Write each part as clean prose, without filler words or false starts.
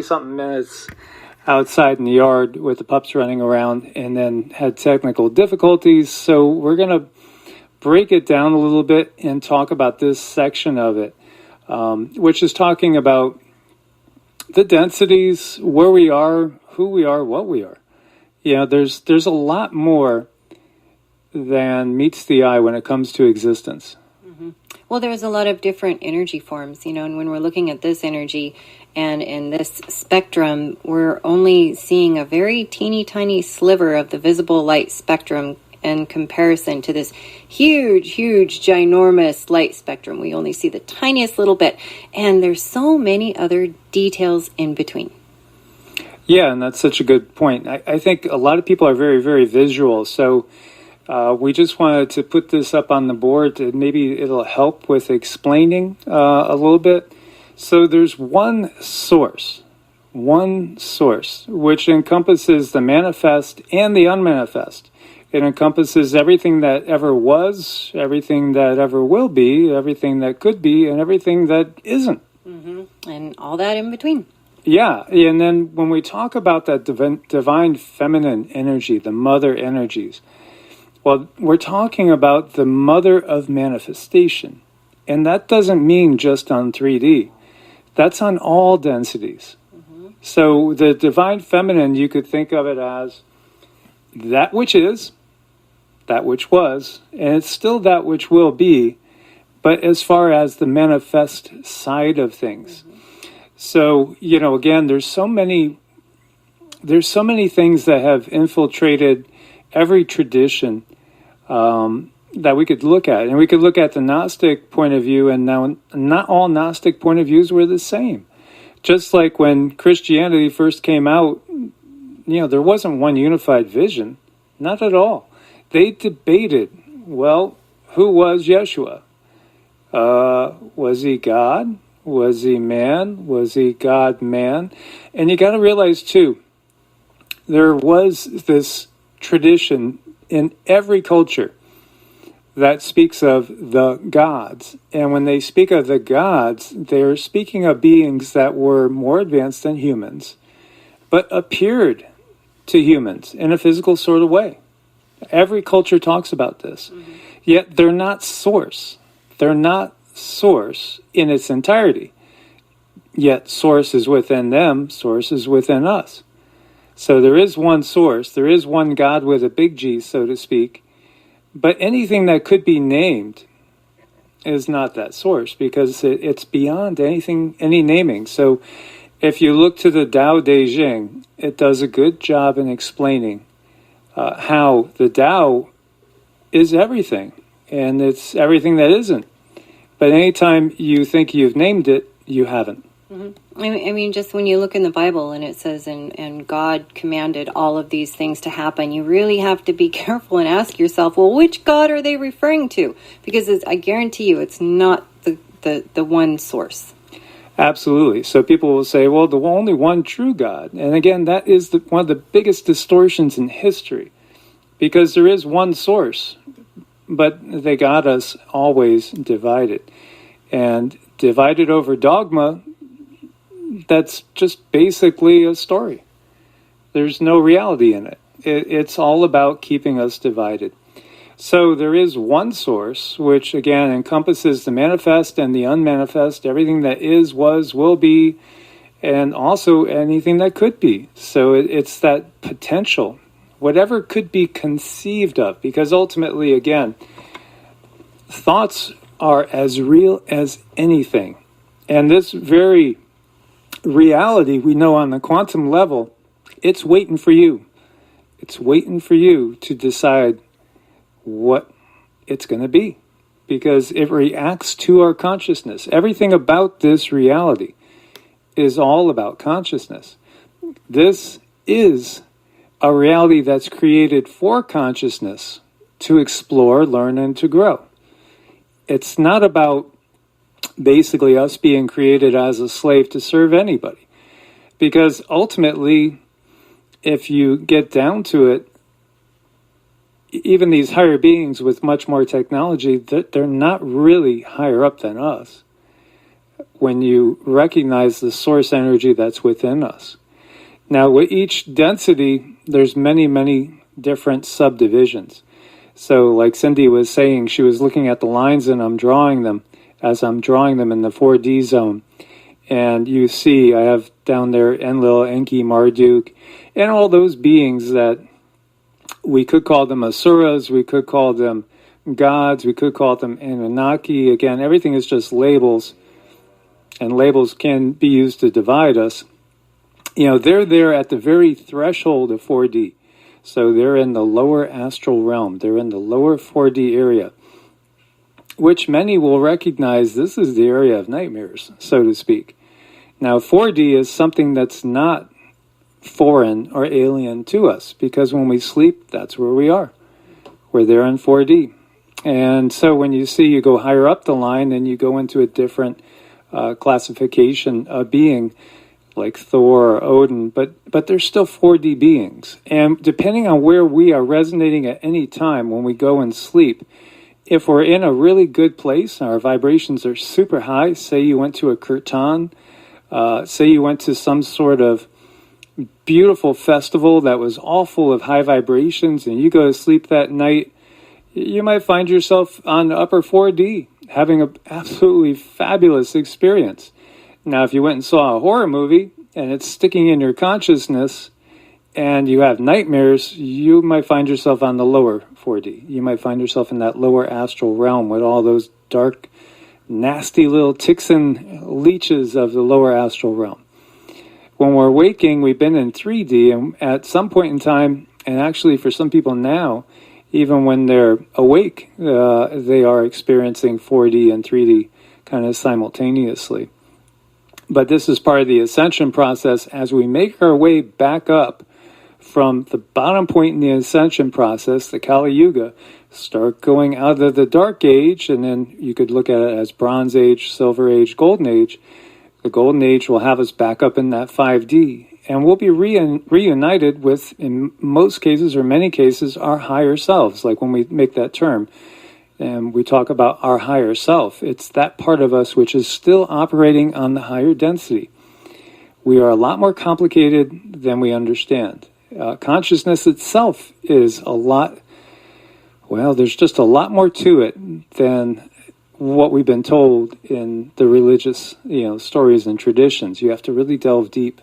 something minutes outside in the yard with the pups running around and then had technical difficulties. So we're going to break it down a little bit and talk about this section of it, which is talking about the densities, where we are, who we are, what we are. You know, there's a lot more than meets the eye when it comes to existence. Mm-hmm. Well, there's a lot of different energy forms, you know, and when we're looking at this energy and in this spectrum, we're only seeing a very teeny tiny sliver of the visible light spectrum in comparison to this huge, ginormous light spectrum. We only see the tiniest little bit, and there's so many other details in between. Yeah, and that's such a good point. I think a lot of people are very, very visual, so we just wanted to put this up on the board. Maybe it'll help with explaining a little bit. So there's one source, which encompasses the manifest and the unmanifest. It encompasses everything that ever was, everything that ever will be, everything that could be, and everything that isn't. Mm-hmm. And all that in between. Yeah, and then when we talk about that divine feminine energy, the mother energies, well, we're talking about the mother of manifestation. And that doesn't mean just on 3D. That's on all densities. Mm-hmm. So the divine feminine, you could think of it as that which is, that which was, and it's still that which will be, but as far as the manifest side of things. Mm-hmm. So, you know, again, there's so many things that have infiltrated every tradition that we could look at. And we could look at the Gnostic point of view, and now not all Gnostic point of views were the same. Just like when Christianity first came out, you know, there wasn't one unified vision. Not at all. They debated, well, who was Yeshua? Was he God? Was he man? Was he God-man? And you got to realize, too, there was this tradition in every culture that speaks of the gods. And when they speak of the gods, they're speaking of beings that were more advanced than humans, but appeared to humans in a physical sort of way. Every culture talks about this. Mm-hmm. Yet they're not source. They're not source in its entirety. Yet source is within them, source is within us. So there is one source, there is one God with a big G, so to speak, but anything that could be named is not that source because it's beyond any naming. So if you look to the Tao Te Ching, it does a good job in explaining how the Tao is everything, and it's everything that isn't. But anytime you think you've named it, you haven't. Mm-hmm. I mean, just when you look in the Bible and it says, and God commanded all of these things to happen, you really have to be careful and ask yourself, well, which God are they referring to? Because I guarantee you it's not the one source. Absolutely. So people will say, well, the only one true God. And again, that is one of the biggest distortions in history. Because there is one source, but they got us always divided. And divided over dogma, that's just basically a story. There's no reality in it. It's all about keeping us divided. So there is one source, which again encompasses the manifest and the unmanifest, everything that is, was, will be, and also anything that could be. So it's that potential, whatever could be conceived of, because ultimately, again, thoughts are as real as anything. And this very reality we know on the quantum level, it's waiting for you. It's waiting for you to decide what it's going to be, because it reacts to our consciousness. Everything about this reality is all about consciousness. This is a reality that's created for consciousness to explore, learn, and to grow. It's not about basically us being created as a slave to serve anybody. Because ultimately, if you get down to it, even these higher beings with much more technology, they're not really higher up than us. when you recognize the source energy that's within us. Now, with each density, there's many, many different subdivisions. So like Cindy was saying, she was looking at the lines and I'm drawing them as I'm drawing them in the 4D zone. And you see, I have down there Enlil, Enki, Marduk, and all those beings that we could call them Asuras, we could call them gods, we could call them Anunnaki. Again, everything is just labels, and labels can be used to divide us. You know, they're there at the very threshold of 4D. So they're in the lower astral realm. They're in the lower 4D area, which many will recognize this is the area of nightmares, so to speak. Now, 4D is something that's not foreign or alien to us, because when we sleep, that's where we are. We're there in 4D. And so when you see you go higher up the line and you go into a different classification of being, like Thor or Odin, but they're still 4D beings. And depending on where we are resonating at any time when we go and sleep, if we're in a really good place, our vibrations are super high, say you went to a kirtan, say you went to some sort of beautiful festival that was all full of high vibrations, and you go to sleep that night, you might find yourself on upper 4D, having an absolutely fabulous experience. Now, if you went and saw a horror movie, and it's sticking in your consciousness, and you have nightmares, you might find yourself on the lower 4D. You might find yourself in that lower astral realm with all those dark, nasty little ticks and leeches of the lower astral realm. When we're waking, we've been in 3D, and at some point in time, and actually for some people now, even when they're awake, they are experiencing 4D and 3D kind of simultaneously. But this is part of the ascension process as we make our way back up from the bottom point in the ascension process, the Kali Yuga, start going out of the Dark Age, and then you could look at it as Bronze Age, Silver Age, Golden Age. The Golden Age will have us back up in that 5D, and we'll be reunited with, in most cases or many cases, our higher selves, like when we make that term. And we talk about our higher self. It's that part of us which is still operating on the higher density. We are a lot more complicated than we understand. Consciousness itself is a lot, well, there's just a lot more to it than what we've been told in the religious, stories and traditions. You have to really delve deep.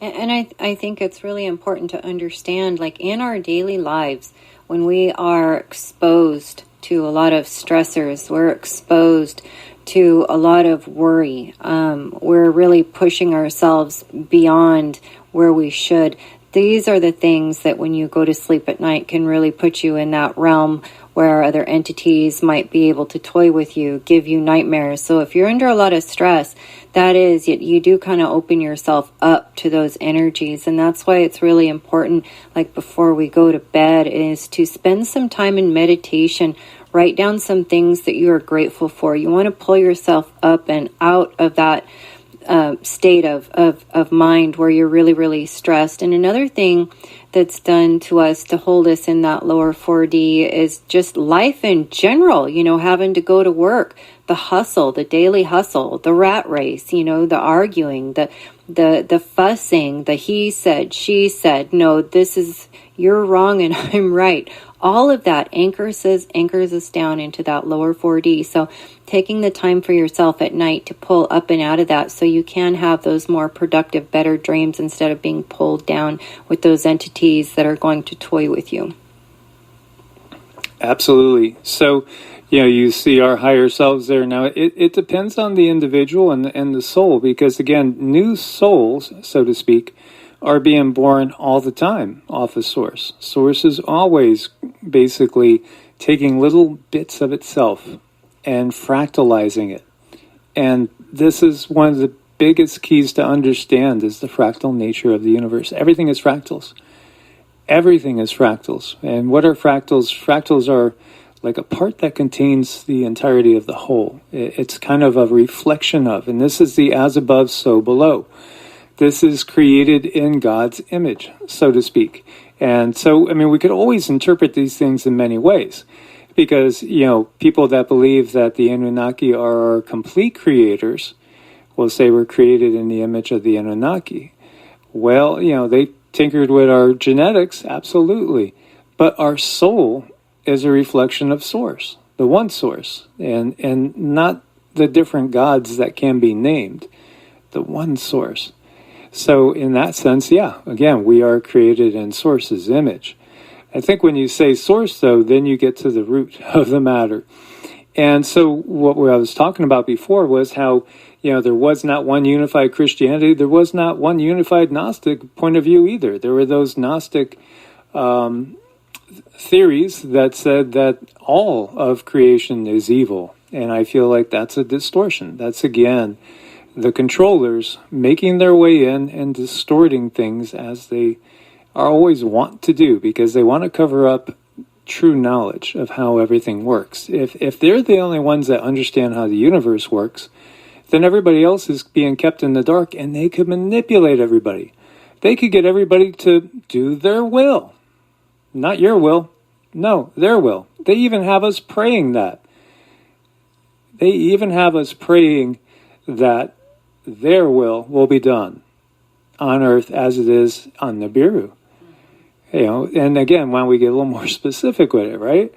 And I think it's really important to understand, like in our daily lives, when we are exposed to a lot of stressors, we're exposed to a lot of worry, we're really pushing ourselves beyond where we should. These are the things that when you go to sleep at night can really put you in that realm where other entities might be able to toy with you, give you nightmares. So if you're under a lot of stress, that is, you do kind of open yourself up to those energies. And that's why it's really important, like before we go to bed, is to spend some time in meditation. Write down some things that you are grateful for. You want to pull yourself up and out of that state of mind where you're really, really stressed. And another thing that's done to us to hold us in that lower 4D is just life in general, having to go to work, the hustle, the daily hustle, the rat race, the arguing, the fussing, the he said, she said, no, this is, you're wrong and I'm right. All of that anchors us down into that lower 4D. So taking the time for yourself at night to pull up and out of that so you can have those more productive, better dreams instead of being pulled down with those entities that are going to toy with you. Absolutely. So, you see our higher selves there. Now, it depends on the individual and the soul, because, again, new souls, so to speak, are being born all the time off of Source. Source is always basically taking little bits of itself and fractalizing it. And this is one of the biggest keys to understand, is the fractal nature of the universe. Everything is fractals. Everything is fractals. And what are fractals? Fractals are like a part that contains the entirety of the whole. It's kind of a reflection of, and this is the as above, so below. This is created in God's image, so to speak. And so, we could always interpret these things in many ways, because, people that believe that the Anunnaki are our complete creators will say we're created in the image of the Anunnaki. Well, they tinkered with our genetics, absolutely. But our soul is a reflection of Source, the one Source, and not the different gods that can be named, the one Source. So in that sense, again, we are created in Source's image. I think when you say Source, though, then you get to the root of the matter. And so what I was talking about before was how, there was not one unified Christianity. There was not one unified Gnostic point of view either. There were those Gnostic theories that said that all of creation is evil. And I feel like that's a distortion. That's, again, the controllers making their way in and distorting things as they are always want to do, because they want to cover up true knowledge of how everything works. If they're the only ones that understand how the universe works, then everybody else is being kept in the dark, and they could manipulate everybody. They could get everybody to do their will. Not your will. No, their will. They even have us praying that. They even have us praying that their will be done on earth as it is on Nibiru. And again, why don't we get a little more specific with it, right?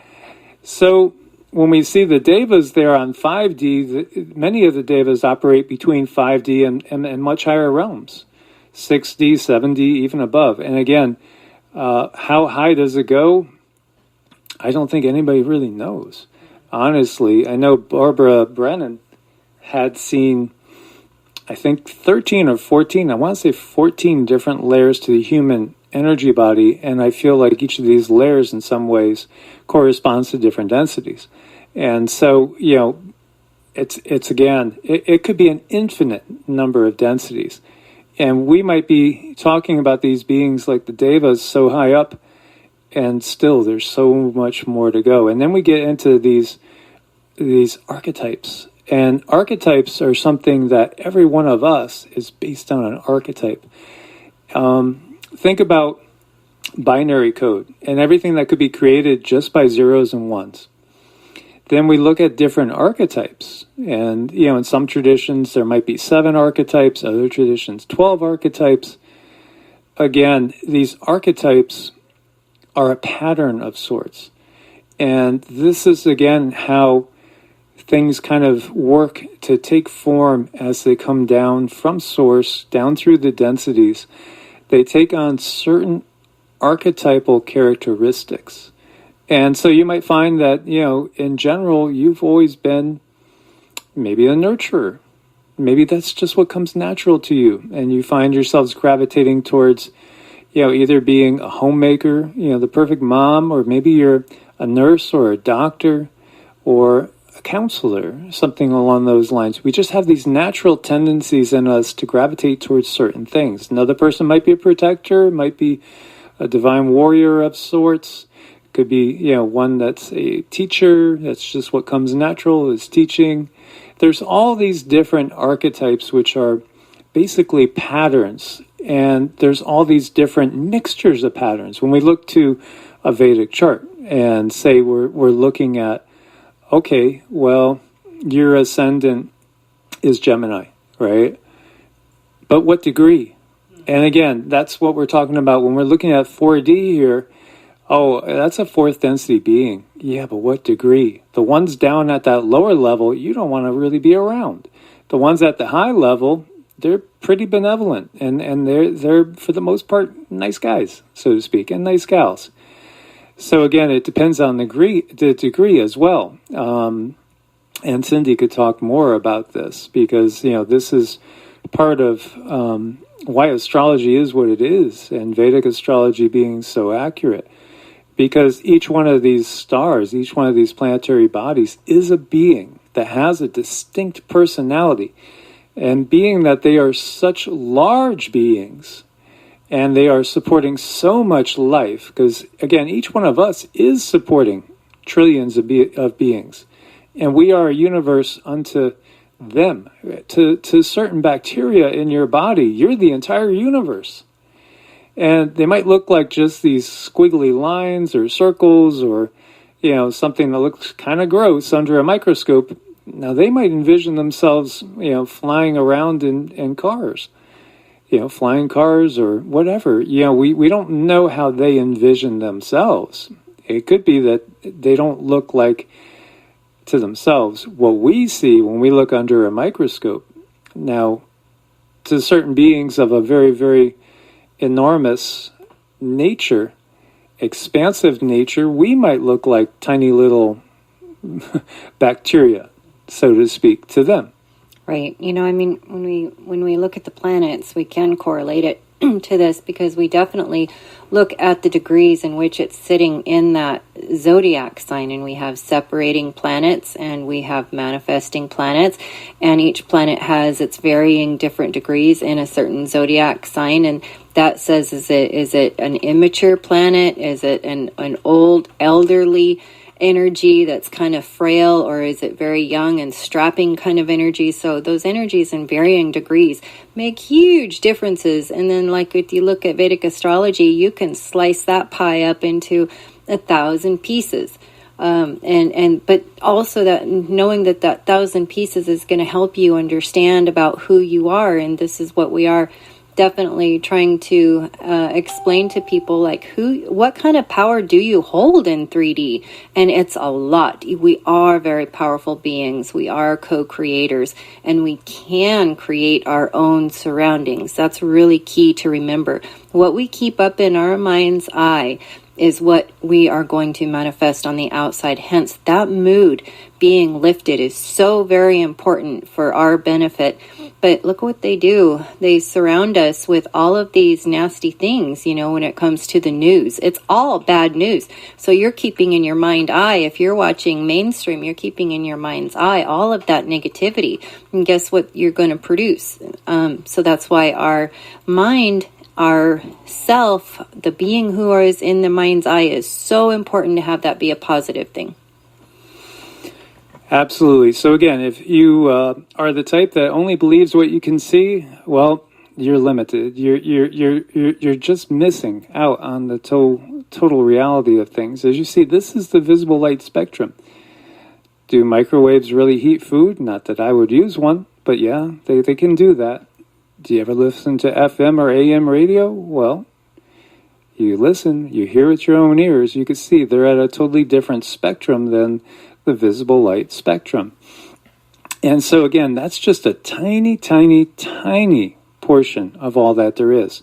So when we see the devas there on 5D, many of the devas operate between 5D and much higher realms, 6D, 7D, even above. And again, how high does it go? I don't think anybody really knows. Honestly, I know Barbara Brennan had seen, I think 13 or 14, I want to say 14 different layers to the human energy body, and I feel like each of these layers in some ways corresponds to different densities. And so, it's again, it could be an infinite number of densities. And we might be talking about these beings like the devas so high up, and still there's so much more to go. And then we get into these archetypes. And archetypes are something that every one of us is based on an archetype. Think about binary code and everything that could be created just by zeros and ones. Then we look at different archetypes. And, in some traditions there might be 7 archetypes, other traditions 12 archetypes. Again, these archetypes are a pattern of sorts. And this is, again, how things kind of work to take form as they come down from source, down through the densities. They take on certain archetypal characteristics. And so you might find that, in general, you've always been maybe a nurturer. Maybe that's just what comes natural to you. And you find yourselves gravitating towards, either being a homemaker, the perfect mom, or maybe you're a nurse or a doctor or a counselor, something along those lines. We just have these natural tendencies in us to gravitate towards certain things. Another person might be a protector, might be a divine warrior of sorts. Could be, one that's a teacher. That's just what comes natural, is teaching. There's all these different archetypes which are basically patterns. And there's all these different mixtures of patterns. When we look to a Vedic chart and say we're looking at, okay, well, your ascendant is Gemini, right? But what degree? And again, that's what we're talking about when we're looking at 4D here. Oh, that's a 4th density being. Yeah, but what degree? The ones down at that lower level, you don't want to really be around. The ones at the high level, they're pretty benevolent, and they're for the most part nice guys, so to speak, and nice gals. So again, it depends on the degree as well. And Cindy could talk more about this, because this is part of why astrology is what it is, and Vedic astrology being so accurate. Because each one of these stars, each one of these planetary bodies is a being that has a distinct personality. And being that they are such large beings, and they are supporting so much life, because again, each one of us is supporting trillions of beings. And we are a universe unto them. To certain bacteria in your body, you're the entire universe. And they might look like just these squiggly lines or circles or, something that looks kind of gross under a microscope. Now, they might envision themselves, flying around in cars, flying cars or whatever. We don't know how they envision themselves. It could be that they don't look like to themselves what we see when we look under a microscope. Now, to certain beings of a very, very enormous nature, expansive nature, we might look like tiny little bacteria, so to speak, to them. Right. When we look at the planets, we can correlate it to this because we definitely look at the degrees in which it's sitting in that zodiac sign, and we have separating planets and we have manifesting planets, and each planet has its varying different degrees in a certain zodiac sign, and that says is it an immature planet, is it an old elderly energy that's kind of frail, or is it very young and strapping kind of energy? So those energies in varying degrees make huge differences. And then, like, if you look at Vedic astrology, you can slice that pie up into 1,000 pieces. But also that knowing that 1,000 pieces is going to help you understand about who you are, and this is what we are definitely trying to explain to people, like, what kind of power do you hold in 3D? And it's a lot. We are very powerful beings. We are co-creators, and we can create our own surroundings. That's really key to remember. What we keep up in our mind's eye is what we are going to manifest on the outside. Hence, that mood being lifted is so very important for our benefit. But look what they do. They surround us with all of these nasty things, when it comes to the news. It's all bad news. So you're keeping in your mind's eye, if you're watching mainstream, you're keeping in your mind's eye all of that negativity. And guess what you're going to produce? So that's why our mind, our self, the being who is in the mind's eye, is so important to have that be a positive thing. Absolutely. So again, if you are the type that only believes what you can see, well, you're limited. You're just missing out on the total reality of things. As you see, this is the visible light spectrum. Do microwaves really heat food? Not that I would use one, but yeah, they can do that. Do you ever listen to FM or AM radio? Well, you listen, you hear with your own ears, you can see they're at a totally different spectrum than the visible light spectrum. And so again, that's just a tiny, tiny, tiny portion of all that there is.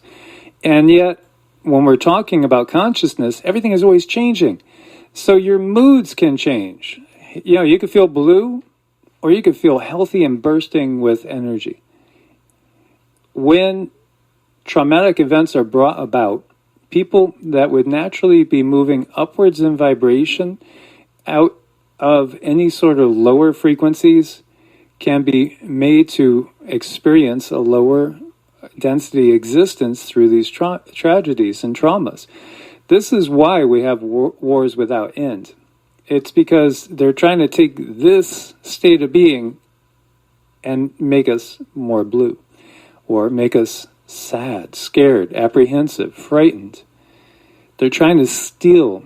And yet, when we're talking about consciousness, everything is always changing. So your moods can change. You could feel blue, or you could feel healthy and bursting with energy. When traumatic events are brought about, people that would naturally be moving upwards in vibration out of any sort of lower frequencies can be made to experience a lower density existence through these tragedies and traumas. This is why we have wars without end. It's because they're trying to take this state of being and make us more blue, or make us sad, scared, apprehensive, frightened. They're trying to steal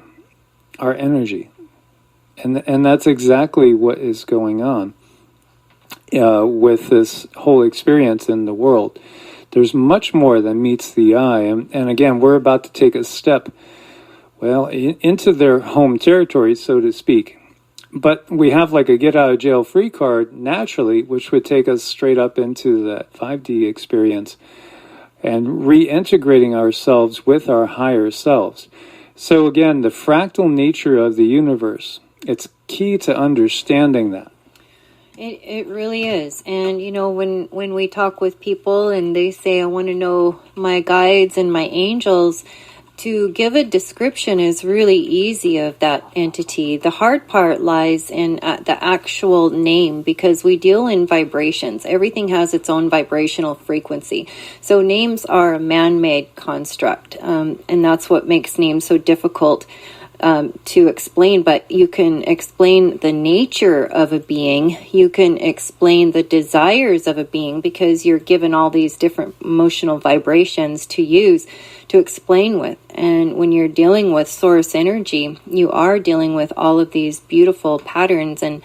our energy. And that's exactly what is going on with this whole experience in the world. There's much more than meets the eye. And again, we're about to take a step, into their home territory, so to speak. But we have like a get-out-of-jail-free card naturally, which would take us straight up into that 5D experience and reintegrating ourselves with our higher selves. So again, the fractal nature of the universe, it's key to understanding that. It really is. And, when we talk with people and they say, I want to know my guides and my angels, to give a description is really easy of that entity. The hard part lies in the actual name, because we deal in vibrations. Everything has its own vibrational frequency. So names are a man-made construct, and that's what makes names so difficult to explain. But you can explain the nature of a being. You can explain the desires of a being, because you're given all these different emotional vibrations to use to explain with. And when you're dealing with source energy, you are dealing with all of these beautiful patterns. And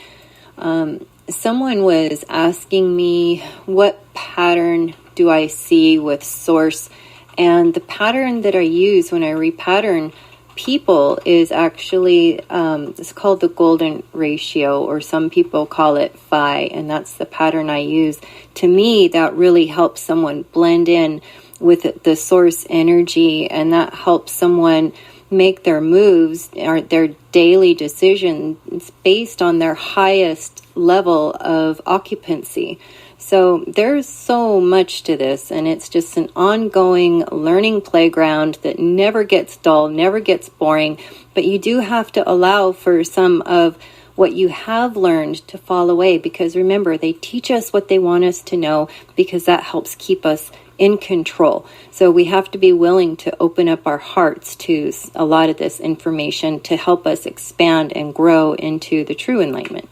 someone was asking me what pattern do I see with Source, and the pattern that I use when I repattern people is actually it's called the golden ratio, or some people call it phi, and that's the pattern I use. To me, that really helps someone blend in with the Source energy, and that helps someone make their moves or their daily decisions based on their highest level of occupancy. So there's so much to this, and it's just an ongoing learning playground that never gets dull, never gets boring, but you do have to allow for some of what you have learned to fall away, because remember, they teach us what they want us to know, because that helps keep us in control. So we have to be willing to open up our hearts to a lot of this information to help us expand and grow into the true enlightenment.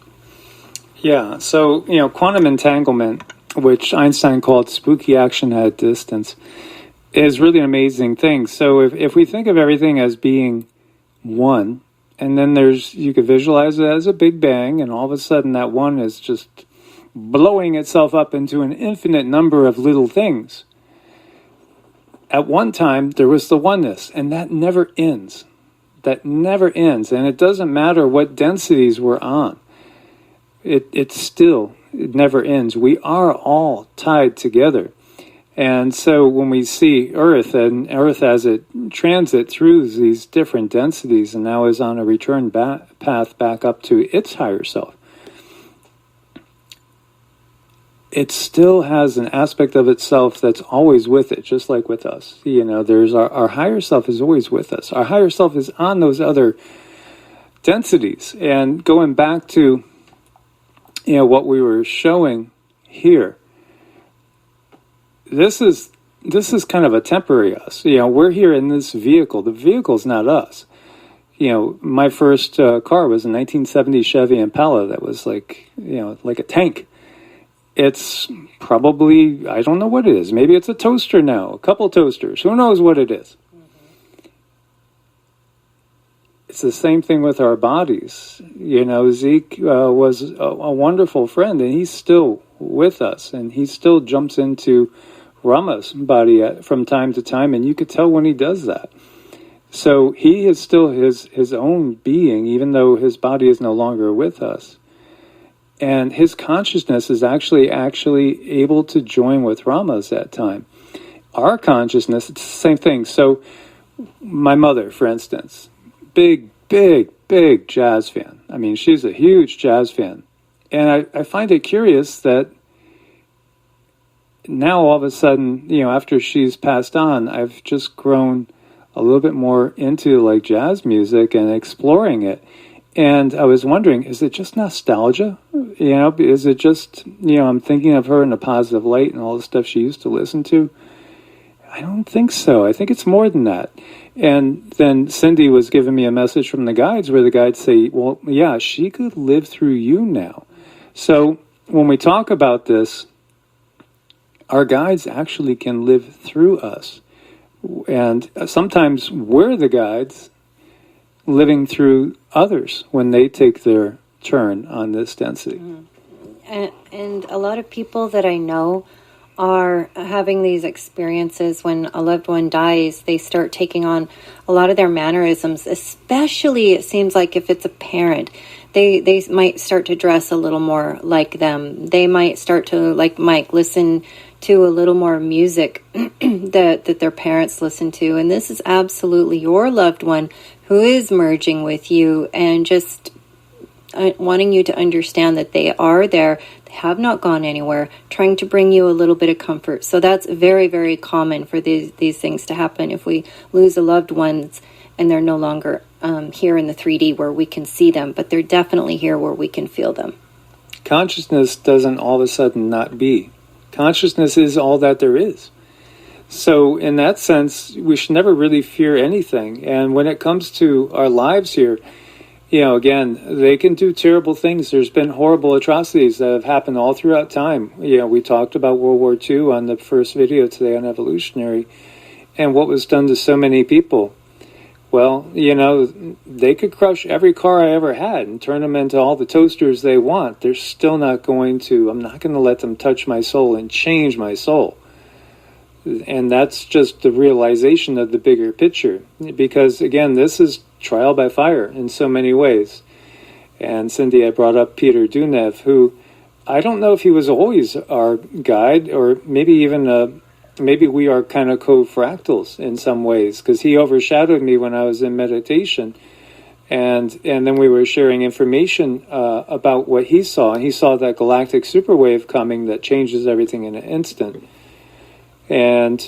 Yeah, so, quantum entanglement, which Einstein called spooky action at a distance, is really an amazing thing. So if we think of everything as being one, and then you could visualize it as a big bang, and all of a sudden that one is just blowing itself up into an infinite number of little things. At one time, there was the oneness, and that never ends. That never ends, and it doesn't matter what densities we're on. It never ends. We are all tied together. And so when we see Earth, and Earth as it transit through these different densities and now is on a return path back up to its higher self, it still has an aspect of itself that's always with it, just like with us. There's our higher self is always with us. Our higher self is on those other densities. And going back to what we were showing here, this is kind of a temporary us. We're here in this vehicle. The vehicle's not us. My first car was a 1970 Chevy Impala that was like a tank. It's probably, I don't know what it is. Maybe it's a toaster now, a couple toasters. Who knows what it is? It's the same thing with our bodies. Zeke was a wonderful friend, and he's still with us, and he still jumps into Rama's body from time to time, and you could tell when he does that. So he is still his own being, even though his body is no longer with us. And his consciousness is actually able to join with Rama's at that time. Our consciousness, it's the same thing. So my mother, for instance, big jazz fan. I mean, she's a huge jazz fan. And I find it curious that now all of a sudden, after she's passed on, I've just grown a little bit more into like jazz music and exploring it. And I was wondering, is it just nostalgia? Is it just, I'm thinking of her in a positive light and all the stuff she used to listen to? I don't think so. I think it's more than that. And then Cindy was giving me a message from the guides where the guides say, well, yeah, she could live through you now. So when we talk about this, our guides actually can live through us. And sometimes we're the guides living through others when they take their turn on this density. And a lot of people that I know are having these experiences when a loved one dies. They start taking on a lot of their mannerisms, especially it seems like if it's a parent. They might start to dress a little more like them. They might start to, like Mike, listen to a little more music that their parents listen to. And this is absolutely your loved one who is merging with you and just wanting you to understand that they are there, they have not gone anywhere, trying to bring you a little bit of comfort. So that's very, very common for these things to happen if we lose a loved one and they're no longer here in the 3D where we can see them, but they're definitely here where we can feel them. Consciousness doesn't all of a sudden not be. Consciousness is all that there is. So in that sense, we should never really fear anything. And when it comes to our lives here, again, they can do terrible things. There's been horrible atrocities that have happened all throughout time. We talked about World War II on the first video today on evolutionary and what was done to so many people. Well, they could crush every car I ever had and turn them into all the toasters they want. They're still not going to, I'm not going to let them touch my soul and change my soul. And that's just the realization of the bigger picture. Because, again, this is trial by fire in so many ways. And Cindy had brought up Peter Dunev, who I don't know if he was always our guide, or maybe even maybe we are kind of co-fractals in some ways, because he overshadowed me when I was in meditation. And then we were sharing information about what he saw. And he saw that galactic superwave coming that changes everything in an instant. And,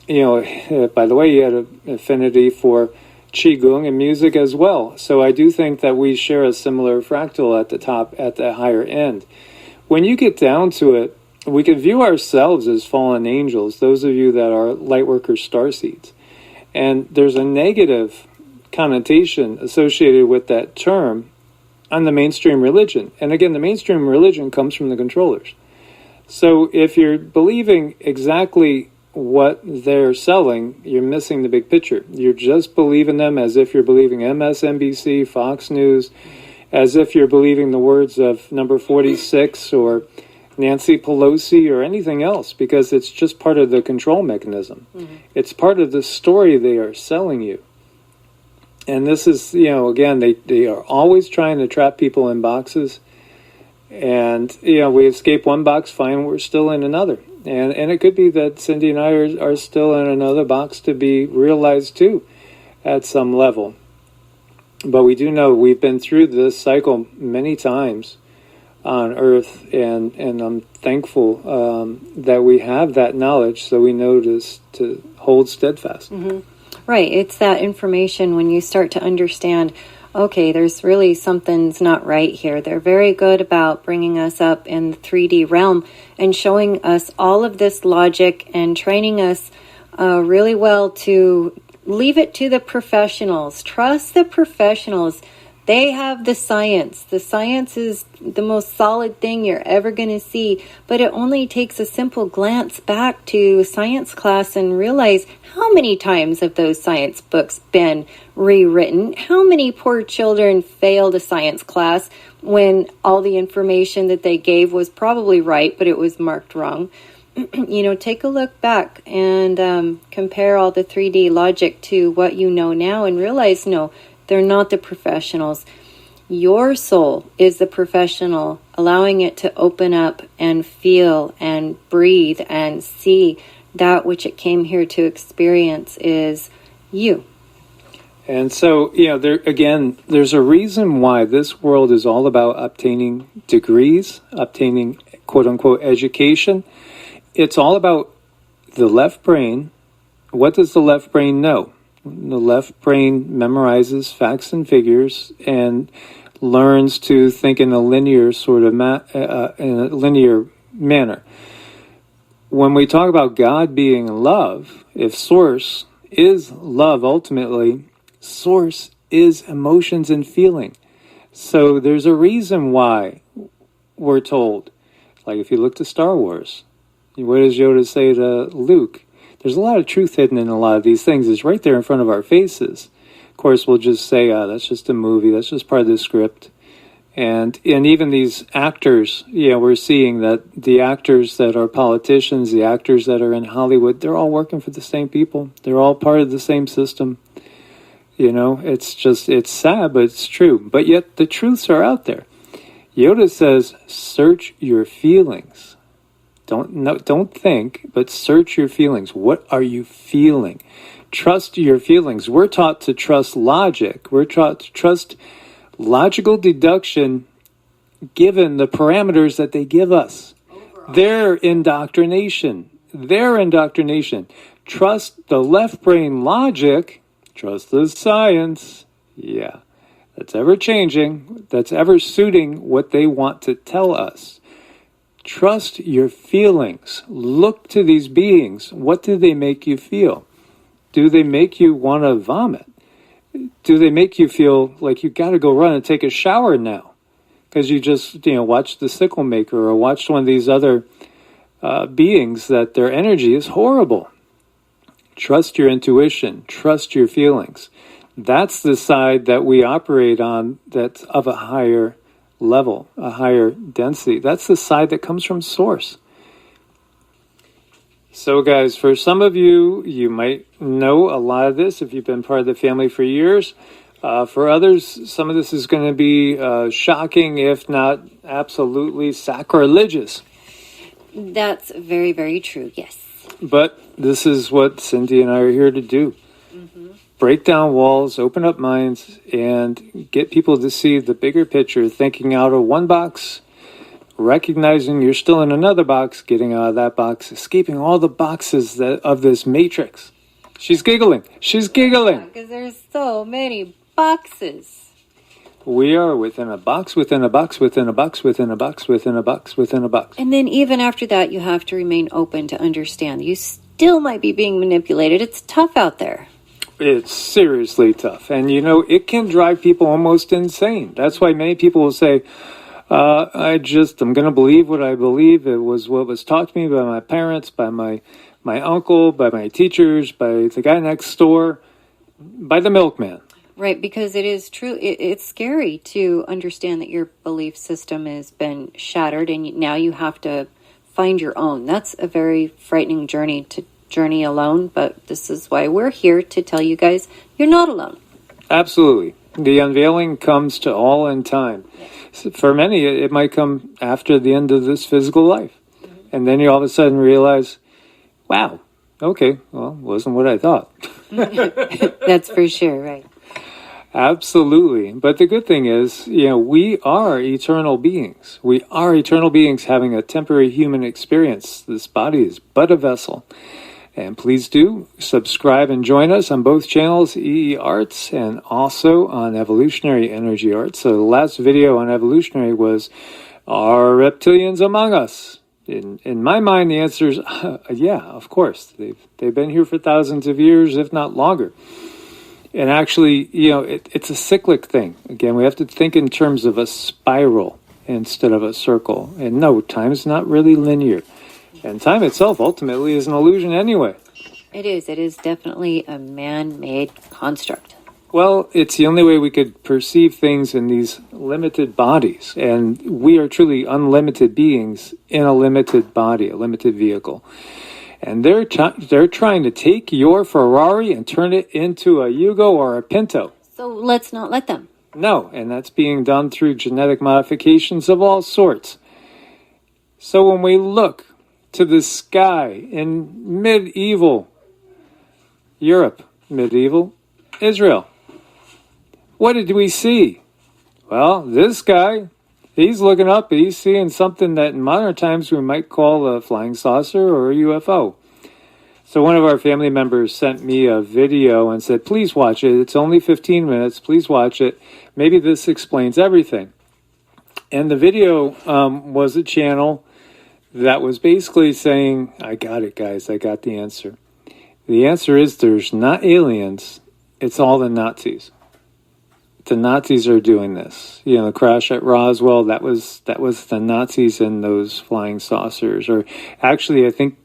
by the way, he had an affinity for Qigong and music as well. So I do think that we share a similar fractal at the top, at the higher end. When you get down to it, we can view ourselves as fallen angels, those of you that are lightworker starseeds. And there's a negative connotation associated with that term on the mainstream religion. And again, the mainstream religion comes from the controllers. So if you're believing exactly what they're selling, you're missing the big picture. You're just believing them as if you're believing MSNBC, Fox News, as if you're believing the words of number 46 or Nancy Pelosi or anything else, because it's just part of the control mechanism. Mm-hmm. It's part of the story they are selling you. And this is, again, they are always trying to trap people in boxes. And, we escape one box, fine, we're still in another. And it could be that Cindy and I are still in another box to be realized too at some level. But we do know we've been through this cycle many times on Earth, and I'm thankful that we have that knowledge so we know to hold steadfast. Mm-hmm. Right, it's that information when you start to understand, okay, there's really something's not right here. They're very good about bringing us up in the 3D realm and showing us all of this logic and training us really well to leave it to the professionals. Trust the professionals. They have the science. The science is the most solid thing you're ever going to see, but it only takes a simple glance back to science class and realize how many times have those science books been rewritten? How many poor children failed a science class when all the information that they gave was probably right, but it was marked wrong? Take a look back and compare all the 3D logic to what you know now and realize, no, they're not the professionals. Your soul is the professional, allowing it to open up and feel and breathe and see that which it came here to experience is you. And so, there's a reason why this world is all about obtaining degrees, obtaining quote-unquote education. It's all about the left brain. What does the left brain know? The left brain memorizes facts and figures and learns to think in a linear sort of in a linear manner. When we talk about God being love, if Source is love ultimately, Source is emotions and feeling. So there's a reason why we're told, like if you look to Star Wars, what does Yoda say to Luke? There's a lot of truth hidden in a lot of these things. It's right there in front of our faces. Of course, we'll just say, that's just a movie. That's just part of the script. And even these actors, we're seeing that the actors that are politicians, the actors that are in Hollywood, they're all working for the same people. They're all part of the same system. It's sad, but it's true. But yet the truths are out there. Yoda says, search your feelings. Don't think, but search your feelings. What are you feeling? Trust your feelings. We're taught to trust logic. We're taught to trust logical deduction given the parameters that they give us. Their indoctrination. Trust the left brain logic. Trust the science. Yeah. That's ever changing. That's ever suiting what they want to tell us. Trust your feelings. Look to these beings. What do they make you feel? Do they make you want to vomit? Do they make you feel like you got to go run and take a shower now? Because you just, watched The Sickle Maker or watched one of these other beings that their energy is horrible. Trust your intuition. Trust your feelings. That's the side that we operate on that's of a higher level, a higher density. That's the side that comes from source. So guys, for some of you, you might know a lot of this if you've been part of the family for years. For others, some of this is going to be shocking, if not absolutely sacrilegious. That's very, very true, yes. But this is what Cindy and I are here to do. Break down walls, open up minds, and get people to see the bigger picture, thinking out of one box, recognizing you're still in another box, getting out of that box, escaping all the boxes of this matrix. She's giggling. She's giggling. Because there's so many boxes. We are within a box, within a box, within a box, within a box, within a box, within a box. And then even after that, you have to remain open to understand. You still might be being manipulated. It's tough out there. It's seriously tough. And, it can drive people almost insane. That's why many people will say, I'm going to believe what I believe. It was what was taught to me by my parents, by my uncle, by my teachers, by the guy next door, by the milkman. Right, because it is true. It's scary to understand that your belief system has been shattered and now you have to find your own. That's a very frightening journey to journey alone, but this is why we're here to tell you guys you're not alone. Absolutely. The unveiling comes to all in time. So for many, it might come after the end of this physical life. And then you all of a sudden realize, wow, okay, well, wasn't what I thought. That's for sure, right. Absolutely. But the good thing is, we are eternal beings. We are eternal beings having a temporary human experience. This body is but a vessel. And please do subscribe and join us on both channels, EE Arts and also on Evolutionary Energy Arts. So the last video on evolutionary was, are reptilians among us? In my mind, the answer is, yeah, of course. They've been here for thousands of years, if not longer. And actually, it's a cyclic thing. Again, we have to think in terms of a spiral instead of a circle. And no, time is not really linear. And time itself ultimately is an illusion anyway. It is. It is definitely a man-made construct. Well, it's the only way we could perceive things in these limited bodies. And we are truly unlimited beings in a limited body, a limited vehicle. And they're trying to take your Ferrari and turn it into a Yugo or a Pinto. So let's not let them. No, and that's being done through genetic modifications of all sorts. So when we look to the sky in medieval Europe, medieval Israel, what did we see? Well, this guy, he's looking up and he's seeing something that in modern times we might call a flying saucer or a UFO. So one of our family members sent me a video and said, please watch it. It's only 15 minutes. Please watch it. Maybe this explains everything. And the video was a channel that was basically saying, I got it, guys. I got the answer. The answer is there's not aliens. It's all the Nazis. The Nazis are doing this. The crash at Roswell, that was the Nazis in those flying saucers. Or actually, I think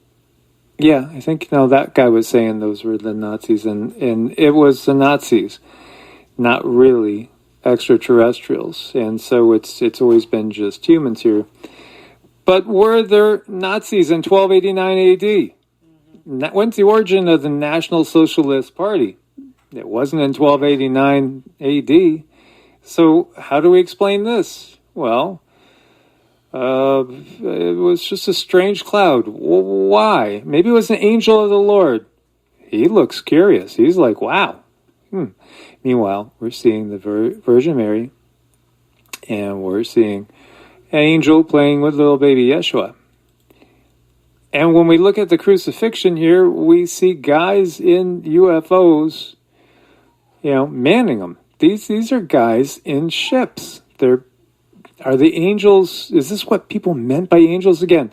that guy was saying those were the Nazis, and it was the Nazis, not really extraterrestrials. And so it's always been just humans here. But were there Nazis in 1289 AD? When's the origin of the National Socialist Party? It wasn't in 1289 AD. So how do we explain this? Well, it was just a strange cloud. Why? Maybe it was an angel of the Lord. He looks curious. He's like, wow. Meanwhile, we're seeing the Virgin Mary, and we're seeing an angel playing with little baby Yeshua. And when we look at the crucifixion here, we see guys in UFOs, manning them. These are guys in ships. Are the angels, is this what people meant by angels again?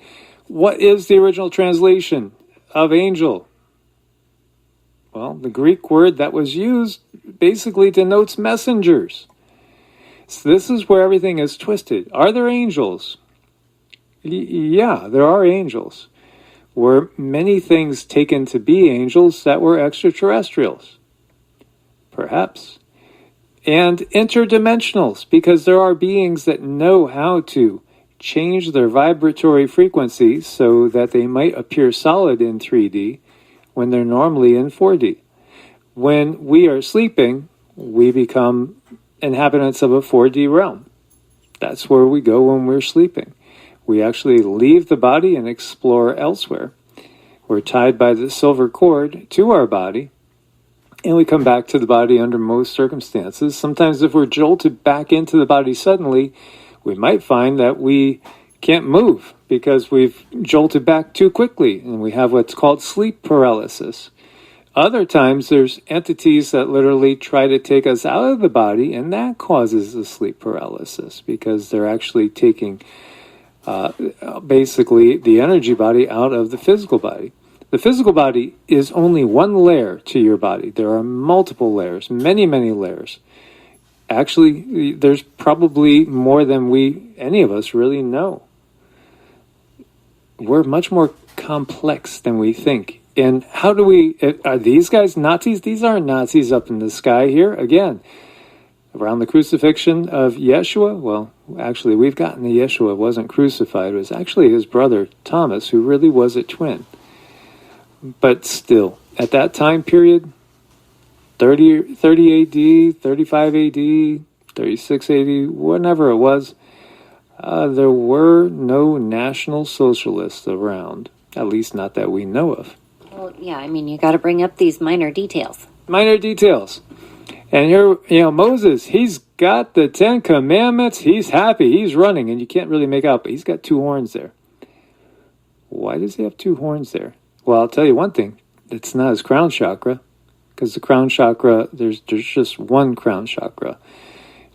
What is the original translation of angel? Well, the Greek word that was used basically denotes messengers. So this is where everything is twisted. Are there angels? Yeah, there are angels. Were many things taken to be angels that were extraterrestrials? Perhaps. And interdimensionals, because there are beings that know how to change their vibratory frequency so that they might appear solid in 3D when they're normally in 4D. When we are sleeping, we become inhabitants of a 4D realm. That's where we go when we're sleeping. We actually leave the body and explore elsewhere. We're tied by the silver cord to our body, and we come back to the body under most circumstances. Sometimes if we're jolted back into the body suddenly, we might find that we can't move because we've jolted back too quickly, and we have what's called sleep paralysis. Other times there's entities that literally try to take us out of the body, and that causes the sleep paralysis because they're actually taking basically the energy body out of the physical body. The physical body is only one layer to your body. There are multiple layers, many, many layers. Actually, there's probably more than any of us really know. We're much more complex than we think. And how do are these guys Nazis? These aren't Nazis up in the sky here. Again, around the crucifixion of Yeshua, well, actually, we've gotten that Yeshua wasn't crucified. It was actually his brother, Thomas, who really was a twin. But still, at that time period, 30 AD, 35 AD, 36 AD, whenever it was, there were no National Socialists around, at least not that we know of. Well, yeah, I mean, you got to bring up these minor details. Minor details. And here, Moses, he's got the 10 Commandments. He's happy. He's running, and you can't really make out, but he's got 2 horns there. Why does he have 2 horns there? Well, I'll tell you one thing. It's not his crown chakra, because the crown chakra, there's just one crown chakra.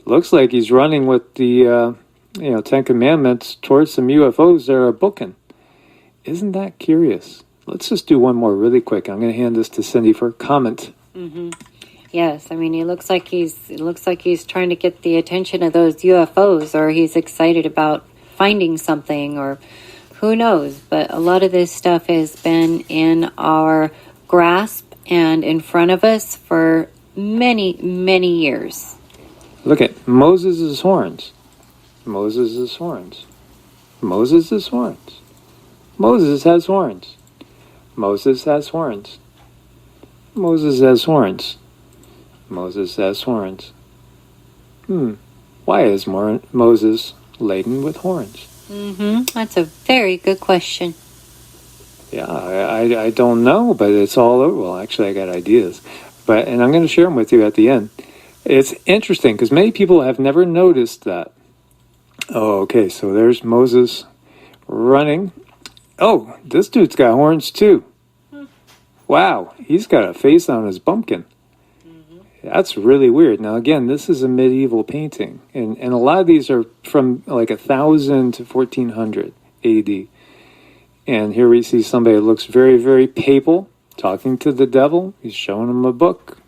It looks like he's running with the 10 Commandments towards some UFOs that are booking. Isn't that curious? Let's just do one more really quick. I'm going to hand this to Cindy for a comment. Mm-hmm. Yes, I mean, it looks like he's trying to get the attention of those UFOs, or he's excited about finding something, or who knows. But a lot of this stuff has been in our grasp and in front of us for many, many years. Look at Moses' horns. Moses' horns. Moses' horns. Moses has horns. Moses has horns. Moses has horns. Moses has horns. Why is Moses laden with horns? That's a very good question. Yeah, I don't know, but it's all over. Well, actually, I got ideas. And I'm going to share them with you at the end. It's interesting because many people have never noticed that. Oh, okay, so there's Moses running. Oh, this dude's got horns too. Wow, he's got a face on his bumpkin. That's really weird. Now, again, this is a medieval painting, and a lot of these are from like 1000 to 1400 AD. And here we see somebody that looks very, very papal, talking to the devil. He's showing him a book.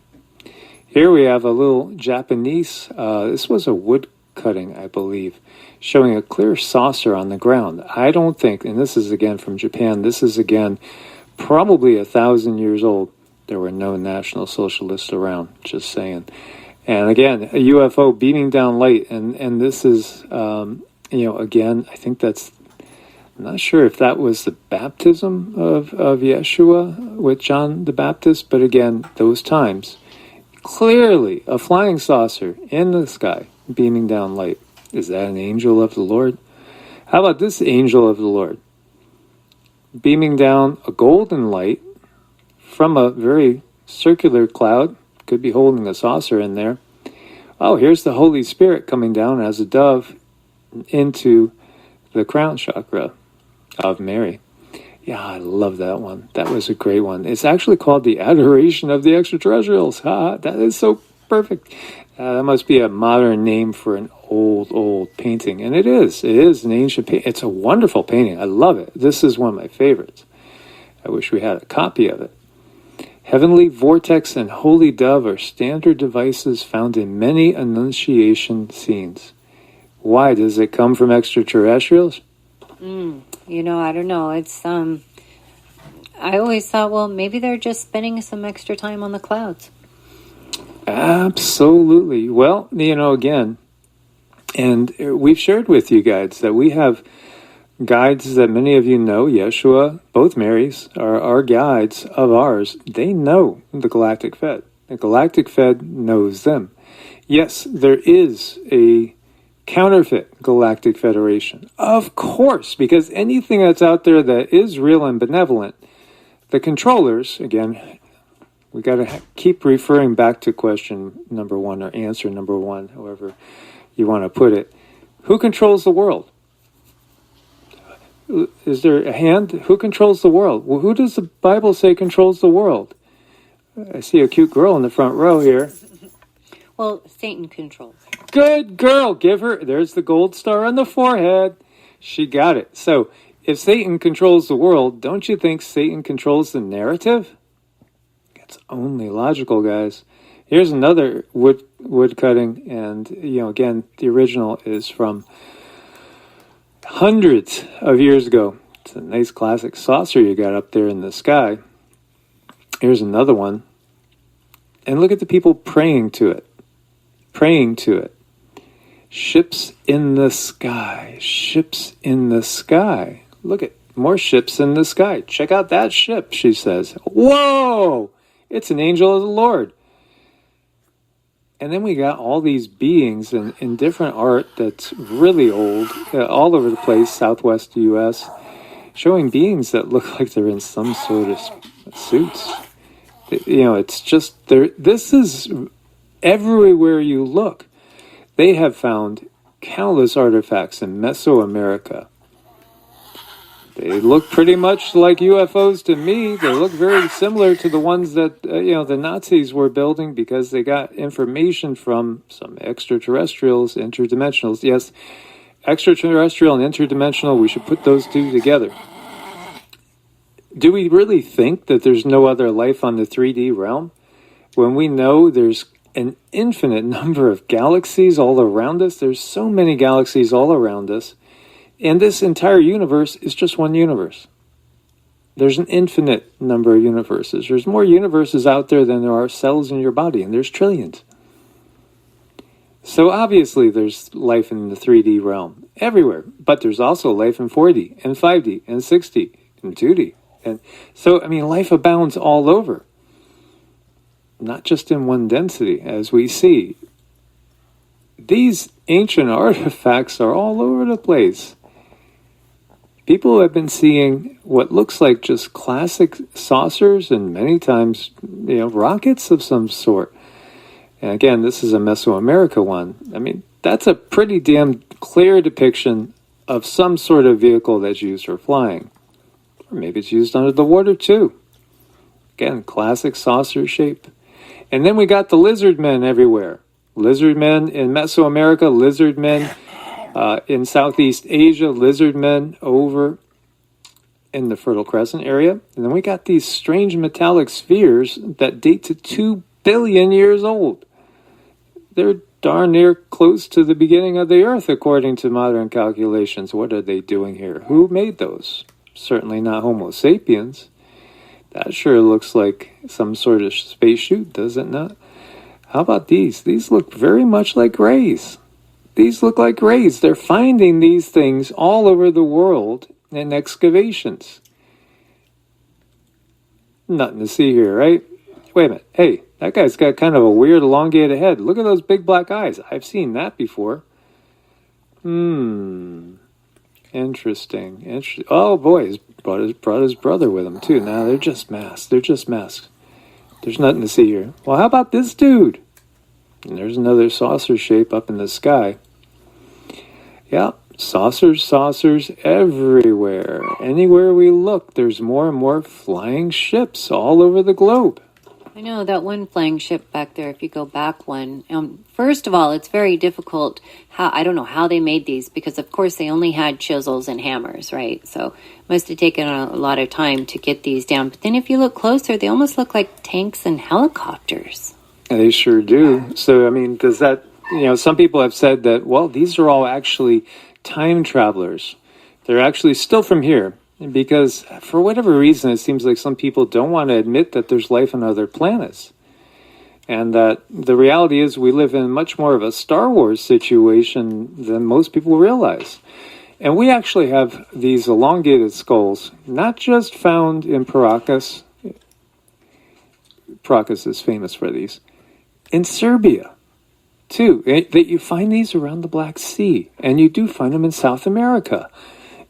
Here we have a little Japanese, this was a wood cutting, I believe, showing a clear saucer on the ground. I don't think, and this is again from Japan, this is again probably 1,000 years old. There were no National Socialists around, just saying. And again, a UFO beaming down light, and this is, again, I think that's, I'm not sure if that was the baptism of Yeshua with John the Baptist, but again, those times, clearly a flying saucer in the sky beaming down light. Is that an angel of the Lord? How about this angel of the Lord? Beaming down a golden light from a very circular cloud, could be holding a saucer in there. Oh, here's the Holy Spirit coming down as a dove into the crown chakra of Mary. Yeah, I love that one. That was a great one. It's actually called the Adoration of the Extraterrestrials. That is so perfect. That must be a modern name for an old painting. And it is. It is an ancient painting. It's a wonderful painting. I love it. This is one of my favorites. I wish we had a copy of it. Heavenly vortex and holy dove are standard devices found in many Annunciation scenes. Why? Does it come from extraterrestrials? I don't know. It's I always thought, well, maybe they're just spending some extra time on the clouds. Absolutely. Well, again, and we've shared with you guides that we have guides that many of you know. Yeshua, both Marys, are our guides of ours. They know the Galactic Fed. The Galactic Fed knows them. Yes, there is a counterfeit Galactic Federation. Of course, because anything that's out there that is real and benevolent, the controllers, again, we got to keep referring back to question number one, or answer number one, however you want to put it. Who controls the world? Is there a hand? Who controls the world? Well, who does the Bible say controls the world? I see a cute girl in the front row here. Well, Satan controls. Good girl. Give her. There's the gold star on the forehead. She got it. So, if Satan controls the world, don't you think Satan controls the narrative? It's only logical, guys. Here's another wood cutting, and again, the original is from hundreds of years ago. It's a nice classic saucer you got up there in the sky. Here's another one, and look at the people praying to it. Praying to it. Ships in the sky. Ships in the sky. Look at more ships in the sky. Check out that ship, she says. Whoa! It's an angel of the Lord. And then we got all these beings in different art that's really old, all over the place, southwest U.S., showing beings that look like they're in some sort of suits. It's just, this is everywhere you look. They have found countless artifacts in Mesoamerica. They look pretty much like UFOs to me. They look very similar to the ones that, the Nazis were building, because they got information from some extraterrestrials, interdimensionals. Yes, extraterrestrial and interdimensional, we should put those two together. Do we really think that there's no other life on the 3D realm when we know there's an infinite number of galaxies all around us? There's so many galaxies all around us. And this entire universe is just one universe. There's an infinite number of universes. There's more universes out there than there are cells in your body, and there's trillions. So obviously there's life in the 3D realm everywhere, but there's also life in 4D and 5D and 6D and 2D. And so, life abounds all over, not just in one density, as we see. These ancient artifacts are all over the place. People have been seeing what looks like just classic saucers, and many times, rockets of some sort. And again, this is a Mesoamerica one. That's a pretty damn clear depiction of some sort of vehicle that's used for flying. Or maybe it's used under the water too. Again, classic saucer shape. And then we got the lizard men everywhere. Lizard men in Mesoamerica, lizard men in Southeast Asia, lizard men over in the Fertile Crescent area. And then we got these strange metallic spheres that date to 2 billion years old. They're darn near close to the beginning of the Earth, according to modern calculations. What are they doing here? Who made those? Certainly not Homo sapiens. That sure looks like some sort of space chute, does it not? How about these? These look very much like rays. These look like rays. They're finding these things all over the world in excavations. Nothing to see here, right? Wait a minute. Hey, that guy's got kind of a weird elongated head. Look at those big black eyes. I've seen that before. Interesting. Oh boy, he's brought his brother with him too. Now they're just masks. There's nothing to see here. Well, how about this dude? And there's another saucer shape up in the sky. Yeah, saucers everywhere. Anywhere we look, there's more and more flying ships all over the globe. I know that one flying ship back there, if you go back one, first of all, it's very difficult. I don't know how they made these, because of course they only had chisels and hammers, right? So it must have taken a lot of time to get these down. But then if you look closer, they almost look like tanks and helicopters. They sure do. So, does that, some people have said that, well, these are all actually time travelers. They're actually still from here. Because for whatever reason, it seems like some people don't want to admit that there's life on other planets. And that the reality is we live in much more of a Star Wars situation than most people realize. And we actually have these elongated skulls, not just found in Paracas. Paracas is famous for these. In Serbia, too. That you find these around the Black Sea. And you do find them in South America.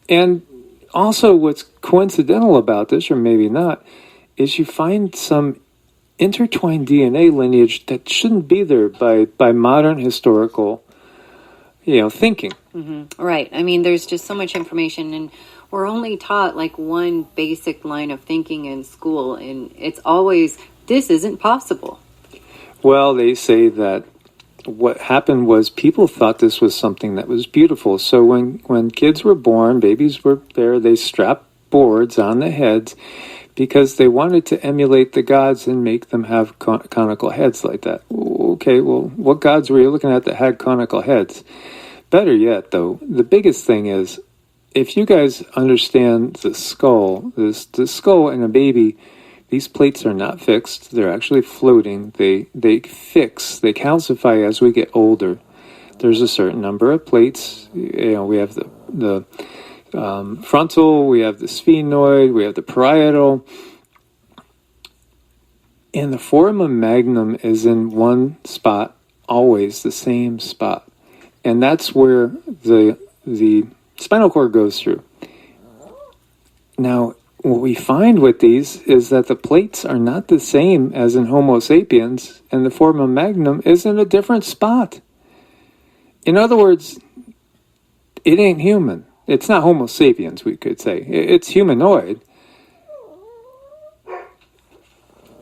And also what's coincidental about this, or maybe not, is you find some intertwined DNA lineage that shouldn't be there by modern historical, thinking. Mm-hmm. Right. I mean, there's just so much information, and we're only taught like one basic line of thinking in school, and it's always, this isn't possible. Well, they say that what happened was people thought this was something that was beautiful. So when kids were born, babies were there, they strapped boards on the heads because they wanted to emulate the gods and make them have conical heads like that. Okay, well, what gods were you looking at that had conical heads? Better yet, though, the biggest thing is, if you guys understand the skull, the skull in a baby, these plates are not fixed. They're actually floating. They calcify as we get older. There's a certain number of plates. We have the frontal, we have the sphenoid, we have the parietal. And the foramen magnum is in one spot, always the same spot. And that's where the spinal cord goes through. Now, what we find with these is that the plates are not the same as in Homo sapiens, and the foramen magnum is in a different spot. In other words, it ain't human. It's not Homo sapiens, we could say. It's humanoid.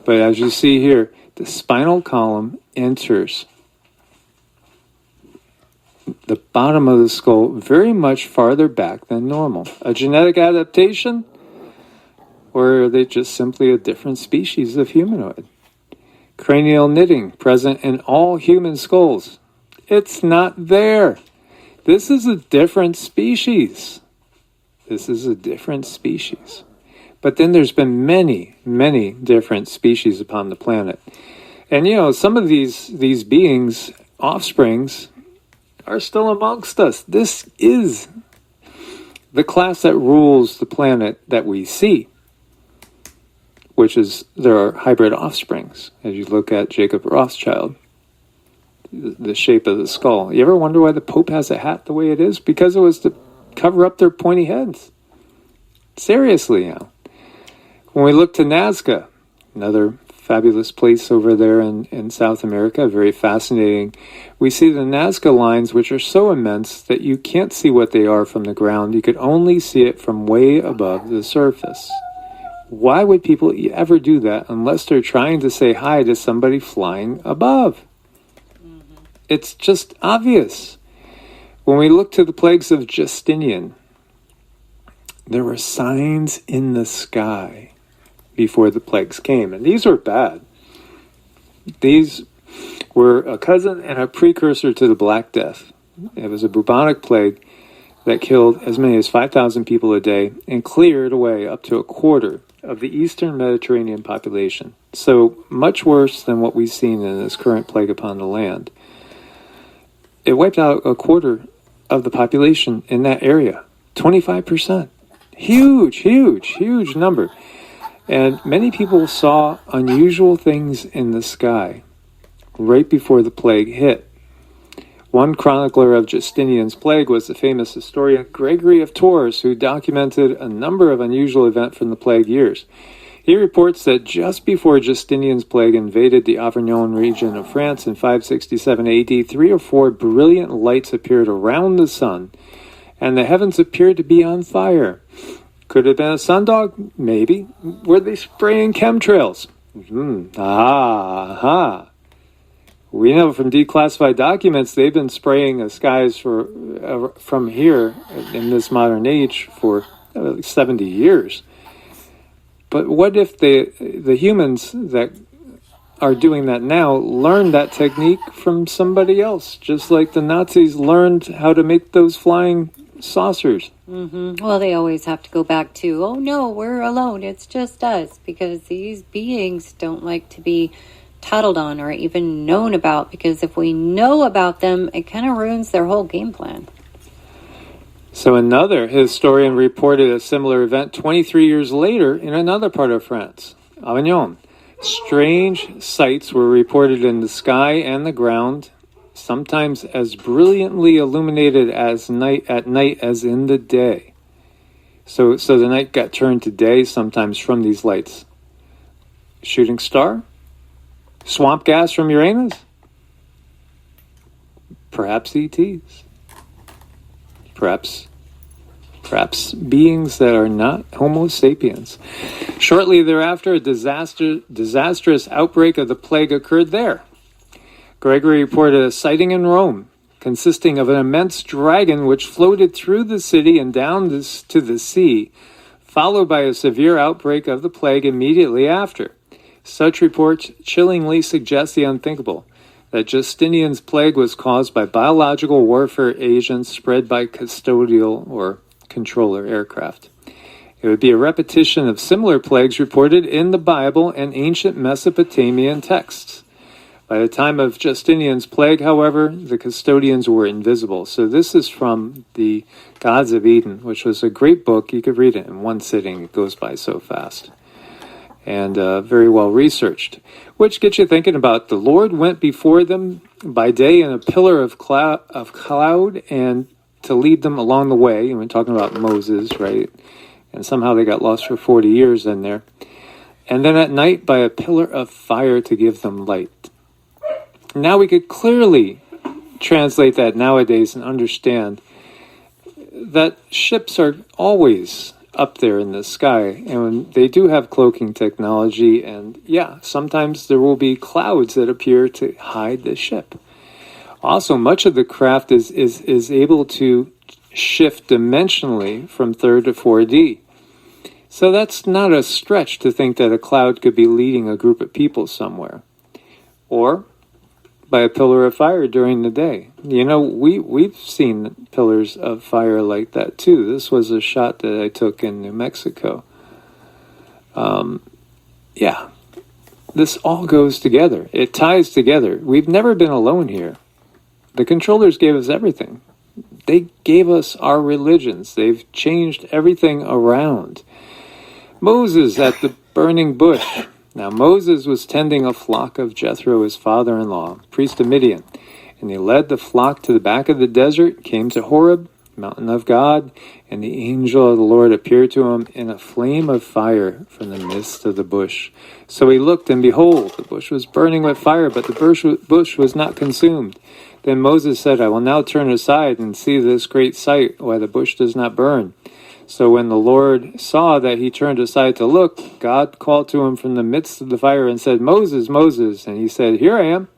But as you see here, the spinal column enters the bottom of the skull very much farther back than normal. A genetic adaptation? Or are they just simply a different species of humanoid? Cranial knitting present in all human skulls. It's not there. This is a different species. This is a different species. But then there's been many, many different species upon the planet. And some of these beings, offsprings, are still amongst us. This is the class that rules the planet that we see, which is, there are hybrid offsprings. As you look at Jacob Rothschild, the shape of the skull. You ever wonder why the Pope has a hat the way it is? Because it was to cover up their pointy heads. Seriously now. When we look to Nazca, another fabulous place over there in South America, very fascinating, we see the Nazca lines, which are so immense that you can't see what they are from the ground. You could only see it from way above the surface. Why would people ever do that unless they're trying to say hi to somebody flying above? It's just obvious. When we look to the plagues of Justinian, there were signs in the sky before the plagues came. And these were bad. These were a cousin and a precursor to the Black Death. It was a bubonic plague that killed as many as 5,000 people a day and cleared away up to a quarter of the eastern Mediterranean population. So much worse than what we've seen in this current plague upon the land. It wiped out a quarter of the population in that area. 25%. Huge, huge, huge number. And many people saw unusual things in the sky right before the plague hit. One chronicler of Justinian's plague was the famous historian Gregory of Tours, who documented a number of unusual events from the plague years. He reports that just before Justinian's plague invaded the Auvergne region of France in 567 AD, 3 or 4 brilliant lights appeared around the sun, and the heavens appeared to be on fire. Could it have been a sundog? Maybe. Were they spraying chemtrails? We know from declassified documents they've been spraying the skies from here in this modern age for 70 years. But what if the humans that are doing that now learned that technique from somebody else, just like the Nazis learned how to make those flying saucers? Mm-hmm. Well, they always have to go back to, oh no, we're alone, it's just us, because these beings don't like to be tattled on or even known about, because if we know about them, it kind of ruins their whole game plan. So another historian reported a similar event 23 years later in another part of France, Avignon. Strange sights were reported in the sky and the ground, sometimes as brilliantly illuminated at night as in the day. So the night got turned to day sometimes from these lights. Shooting star? Swamp gas from Uranus? Perhaps ETs. Perhaps beings that are not Homo sapiens. Shortly thereafter, a disastrous outbreak of the plague occurred there. Gregory reported a sighting in Rome, consisting of an immense dragon which floated through the city and down to the sea, followed by a severe outbreak of the plague immediately after. Such reports chillingly suggest the unthinkable, that Justinian's plague was caused by biological warfare agents spread by custodial or controller aircraft. It would be a repetition of similar plagues reported in the Bible and ancient Mesopotamian texts. By the time of Justinian's plague, however, the custodians were invisible. So this is from the Gods of Eden, which was a great book. You could read it in one sitting. It goes by so fast. And very well researched. Which gets you thinking about the Lord went before them by day in a pillar of cloud and to lead them along the way. And we're talking about Moses, right? And somehow they got lost for 40 years in there. And then at night by a pillar of fire to give them light. Now we could clearly translate that nowadays and understand that ships are always up there in the sky, and they do have cloaking technology, and yeah, sometimes there will be clouds that appear to hide the ship. Also, much of the craft is able to shift dimensionally from 3rd to 4D. So that's not a stretch to think that a cloud could be leading a group of people somewhere. Or by a pillar of fire during the day. You know, we've seen pillars of fire like that too. This was a shot that I took in New Mexico. Yeah, this all goes together. It ties together. We've never been alone here. The controllers gave us everything. They gave us our religions. They've changed everything around. Moses at the burning bush. Now Moses was tending a flock of Jethro, his father-in-law, priest of Midian, and he led the flock to the back of the desert, came to Horeb, mountain of God, and the angel of the Lord appeared to him in a flame of fire from the midst of the bush. So he looked, and behold, the bush was burning with fire, but the bush was not consumed. Then Moses said, I will now turn aside and see this great sight, why the bush does not burn. So when the Lord saw that he turned aside to look, God called to him from the midst of the fire and said, Moses, Moses. And he said, Here I am.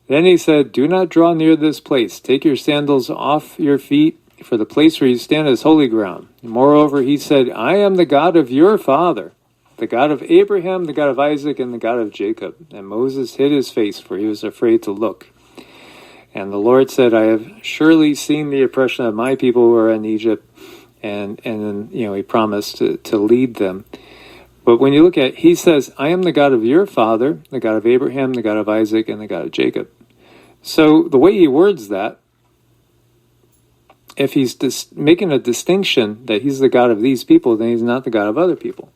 Then he said, Do not draw near this place. Take your sandals off your feet, for the place where you stand is holy ground. Moreover, he said, I am the God of your father, the God of Abraham, the God of Isaac, and the God of Jacob. And Moses hid his face, for he was afraid to look. And the Lord said, I have surely seen the oppression of my people who are in Egypt. And then, he promised to lead them. But when you look at it, he says, I am the God of your father, the God of Abraham, the God of Isaac, and the God of Jacob. So the way he words that, if he's making a distinction that he's the God of these people, then he's not the God of other people.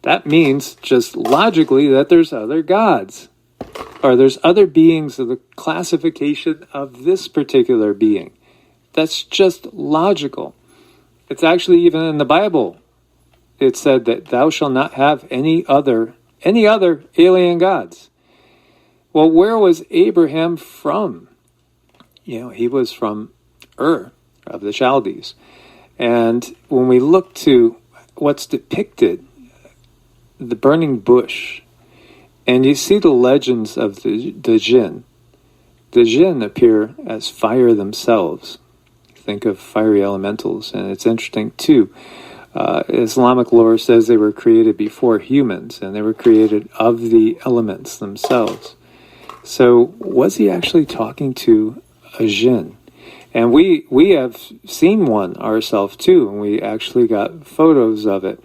That means just logically that there's other gods. Or there's other beings of the classification of this particular being. That's just logical. It's actually even in the Bible. It said that thou shalt not have any other alien gods. Well, where was Abraham from? He was from Ur of the Chaldees. And when we look to what's depicted, the burning bush, and you see the legends of the jinn. The jinn appear as fire themselves. Think of fiery elementals, and it's interesting too. Islamic lore says they were created before humans, and they were created of the elements themselves. So was he actually talking to a jinn? And we have seen one ourselves too, and we actually got photos of it,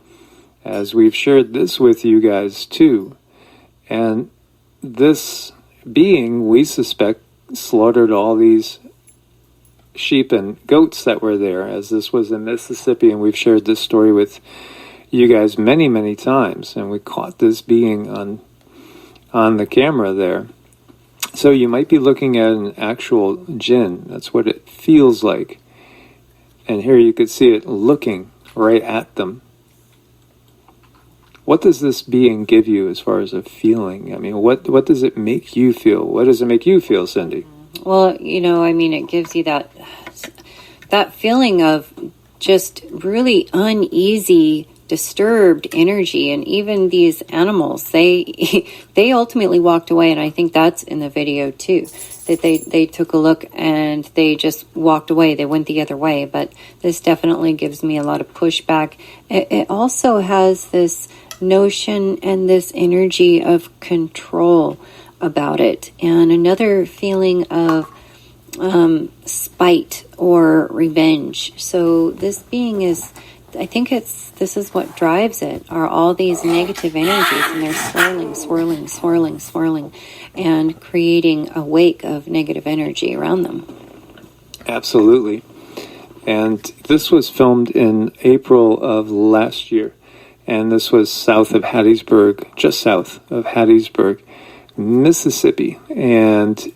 as we've shared this with you guys too. And this being, we suspect, slaughtered all these sheep and goats that were there, as this was in Mississippi, and we've shared this story with you guys many, many times, and we caught this being on the camera there. So you might be looking at an actual jinn. That's what it feels like. And here you could see it looking right at them. What does this being give you as far as a feeling? I mean, what does it make you feel? What does it make you feel, Cindy? Well, it gives you that feeling of just really uneasy, disturbed energy. And even these animals, they ultimately walked away, and I think that's in the video too, that they took a look and they just walked away. They went the other way. But this definitely gives me a lot of pushback. It also has this notion and this energy of control about it, and another feeling of spite or revenge. So this being is, I think this is what drives it, are all these negative energies, and they're swirling, and creating a wake of negative energy around them. Absolutely. And this was filmed in April of last year, and this was south of Hattiesburg, just south of Hattiesburg, Mississippi, and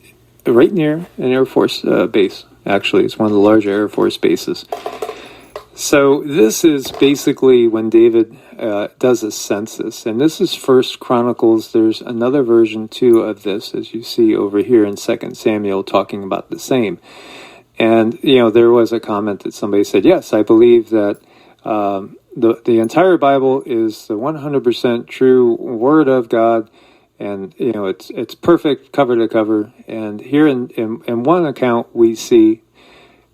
right near an Air Force base. Actually, it's one of the larger Air Force bases. So this is basically when David does a census, and this is First Chronicles. There's another version too of this, as you see over here in 2 Samuel, talking about the same. And there was a comment that somebody said, yes, I believe that the entire Bible is the 100% true Word of God, and it's perfect cover to cover. And here in one account we see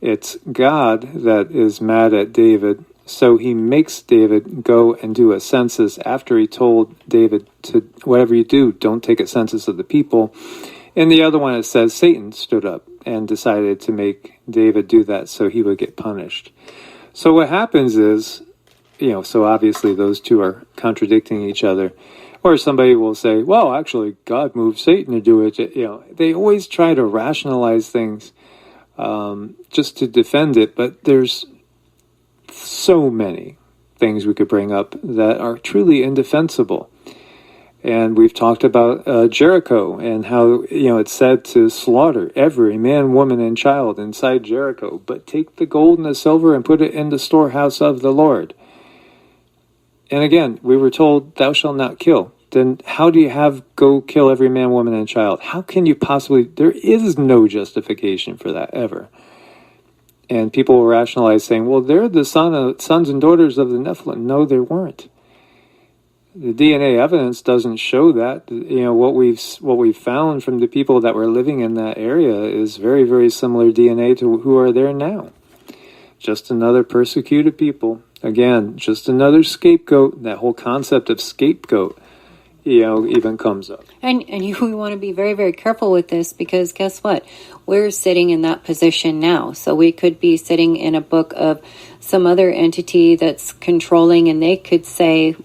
it's God that is mad at David, so he makes David go and do a census after he told David to, whatever you do, don't take a census of the people. In the other one it says Satan stood up and decided to make David do that so he would get punished. So what happens is, so obviously those two are contradicting each other. Or somebody will say, well, actually, God moved Satan to do it. They always try to rationalize things just to defend it. But there's so many things we could bring up that are truly indefensible. And we've talked about Jericho and how, it's said to slaughter every man, woman, and child inside Jericho, but take the gold and the silver and put it in the storehouse of the Lord. And again, we were told, thou shalt not kill. Then how do you have go kill every man, woman, and child? How can you possibly, there is no justification for that ever. And people will rationalize saying, well, they're the sons and daughters of the Nephilim. No, they weren't. The DNA evidence doesn't show that. What we've found from the people that were living in that area is very, very similar DNA to who are there now. Just another persecuted people. Again, just another scapegoat. That whole concept of scapegoat, even comes up. And we want to be very, very careful with this, because guess what? We're sitting in that position now. So we could be sitting in a book of some other entity that's controlling, and they could say,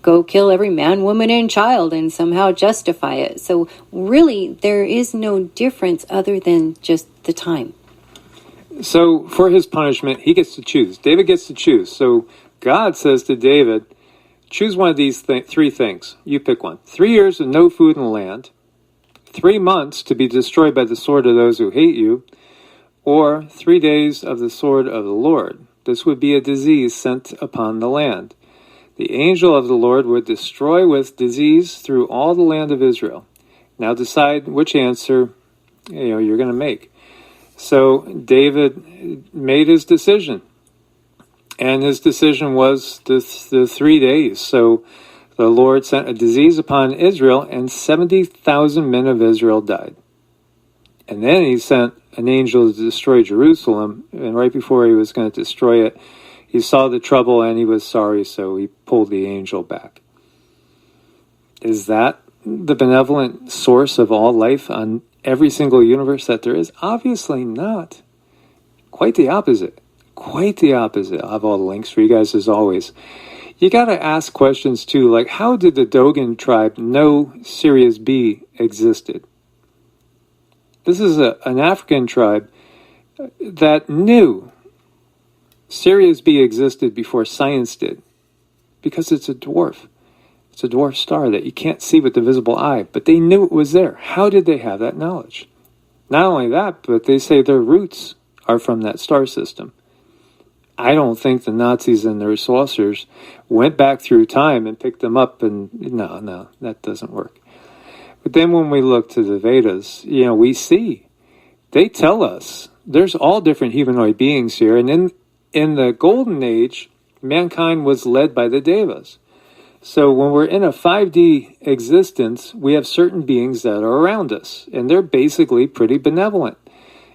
go kill every man, woman, and child, and somehow justify it. So really, there is no difference other than just the time. So for his punishment, he gets to choose. David gets to choose. So God says to David, choose one of these three things. You pick one. 3 years of no food in the land, 3 months to be destroyed by the sword of those who hate you, or 3 days of the sword of the Lord. This would be a disease sent upon the land. The angel of the Lord would destroy with disease through all the land of Israel. Now decide which answer you're going to make. So David made his decision. And his decision was the 3 days. So the Lord sent a disease upon Israel, and 70,000 men of Israel died. And then he sent an angel to destroy Jerusalem. And right before he was going to destroy it, he saw the trouble and he was sorry, so he pulled the angel back. Is that the benevolent source of all life on every single universe that there is? Obviously not. Quite the opposite. Quite the opposite. I'll have all the links for you guys as always. you got to ask questions too, like how did the Dogon tribe know Sirius B existed? This is an African tribe that knew Sirius B existed before science did, because it's a dwarf. It's a dwarf star that you can't see with the visible eye, but they knew it was there. How did they have that knowledge? Not only that, but they say their roots are from that star system. I don't think the Nazis and their saucers went back through time and picked them up, and no, that doesn't work. But then when we look to the Vedas, we see, they tell us there's all different humanoid beings here, and in the Golden Age, mankind was led by the Devas. So when we're in a 5D existence, we have certain beings that are around us, and they're basically pretty benevolent.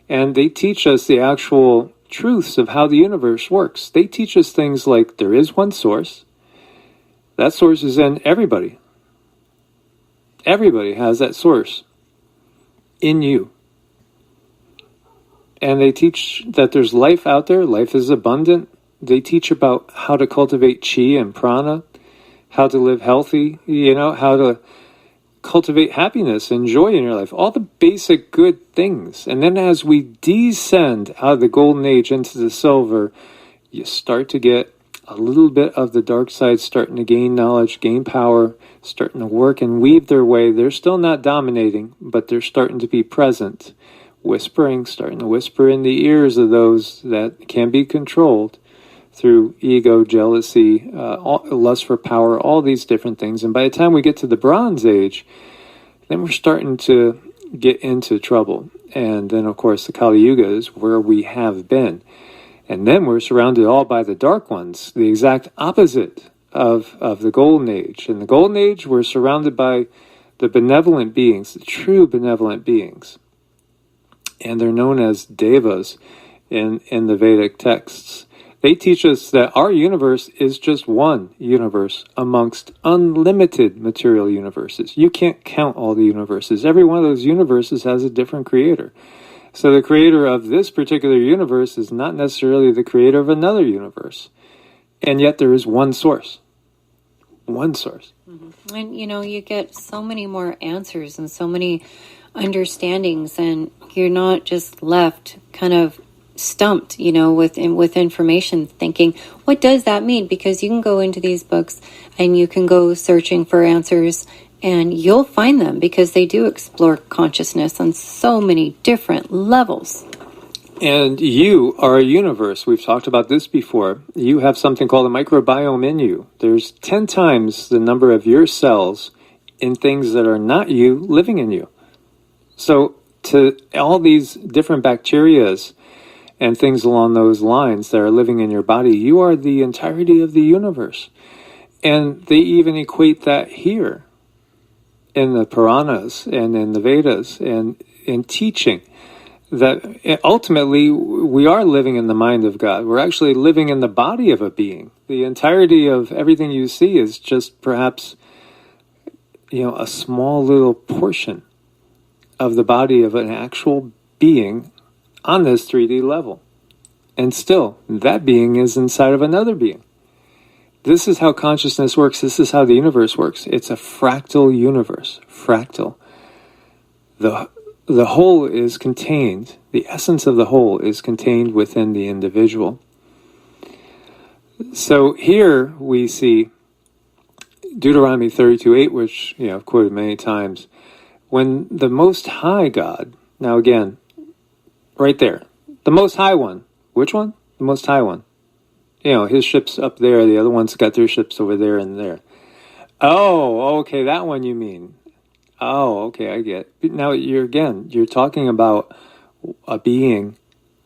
And they teach us the actual truths of how the universe works. They teach us things like there is one source. That source is in everybody. Everybody has that source in you. And they teach that there's life out there. Life is abundant. They teach about how to cultivate chi and prana, how to live healthy, how to cultivate happiness and joy in your life, all the basic good things. And then as we descend out of the Golden Age into the Silver, you start to get a little bit of the dark side starting to gain knowledge, gain power, starting to work and weave their way. They're still not dominating, but they're starting to be present, starting to whisper in the ears of those that can be controlled through ego, jealousy, lust for power, all these different things. And by the time we get to the Bronze Age, then we're starting to get into trouble. And then, of course, the Kali Yuga is where we have been. And then we're surrounded all by the Dark Ones, the exact opposite of the Golden Age. In the Golden Age, we're surrounded by the benevolent beings, the true benevolent beings. And they're known as Devas in the Vedic texts. They teach us that our universe is just one universe amongst unlimited material universes. You can't count all the universes. Every one of those universes has a different creator. So the creator of this particular universe is not necessarily the creator of another universe. And yet there is one source. One source. Mm-hmm. And, you get so many more answers and so many understandings, and you're not just left kind of stumped, with information, thinking, what does that mean? Because you can go into these books and you can go searching for answers, and you'll find them, because they do explore consciousness on so many different levels. And you are a universe. We've talked about this before. You have something called a microbiome in you. There's 10 times the number of your cells in things that are not you living in you. So to all these different bacterias and things along those lines that are living in your body, you are the entirety of the universe. And they even equate that here in the Puranas and in the Vedas and in teaching that ultimately we are living in the mind of God. We're actually living in the body of a being. The entirety of everything you see is just perhaps, a small little portion of the body of an actual being on this 3D level. And still, that being is inside of another being. This is how consciousness works. This is how the universe works. It's a fractal universe. Fractal. The whole is contained, the essence of the whole is contained within the individual. So here we see Deuteronomy 32:8, which I've quoted many times. When the Most High God, now again, right there, the Most High One. Which one? The Most High One. His ship's up there. The other ones got their ships over there and there. Oh, okay, that one you mean. Oh, okay, I get it. Now, you're talking about a being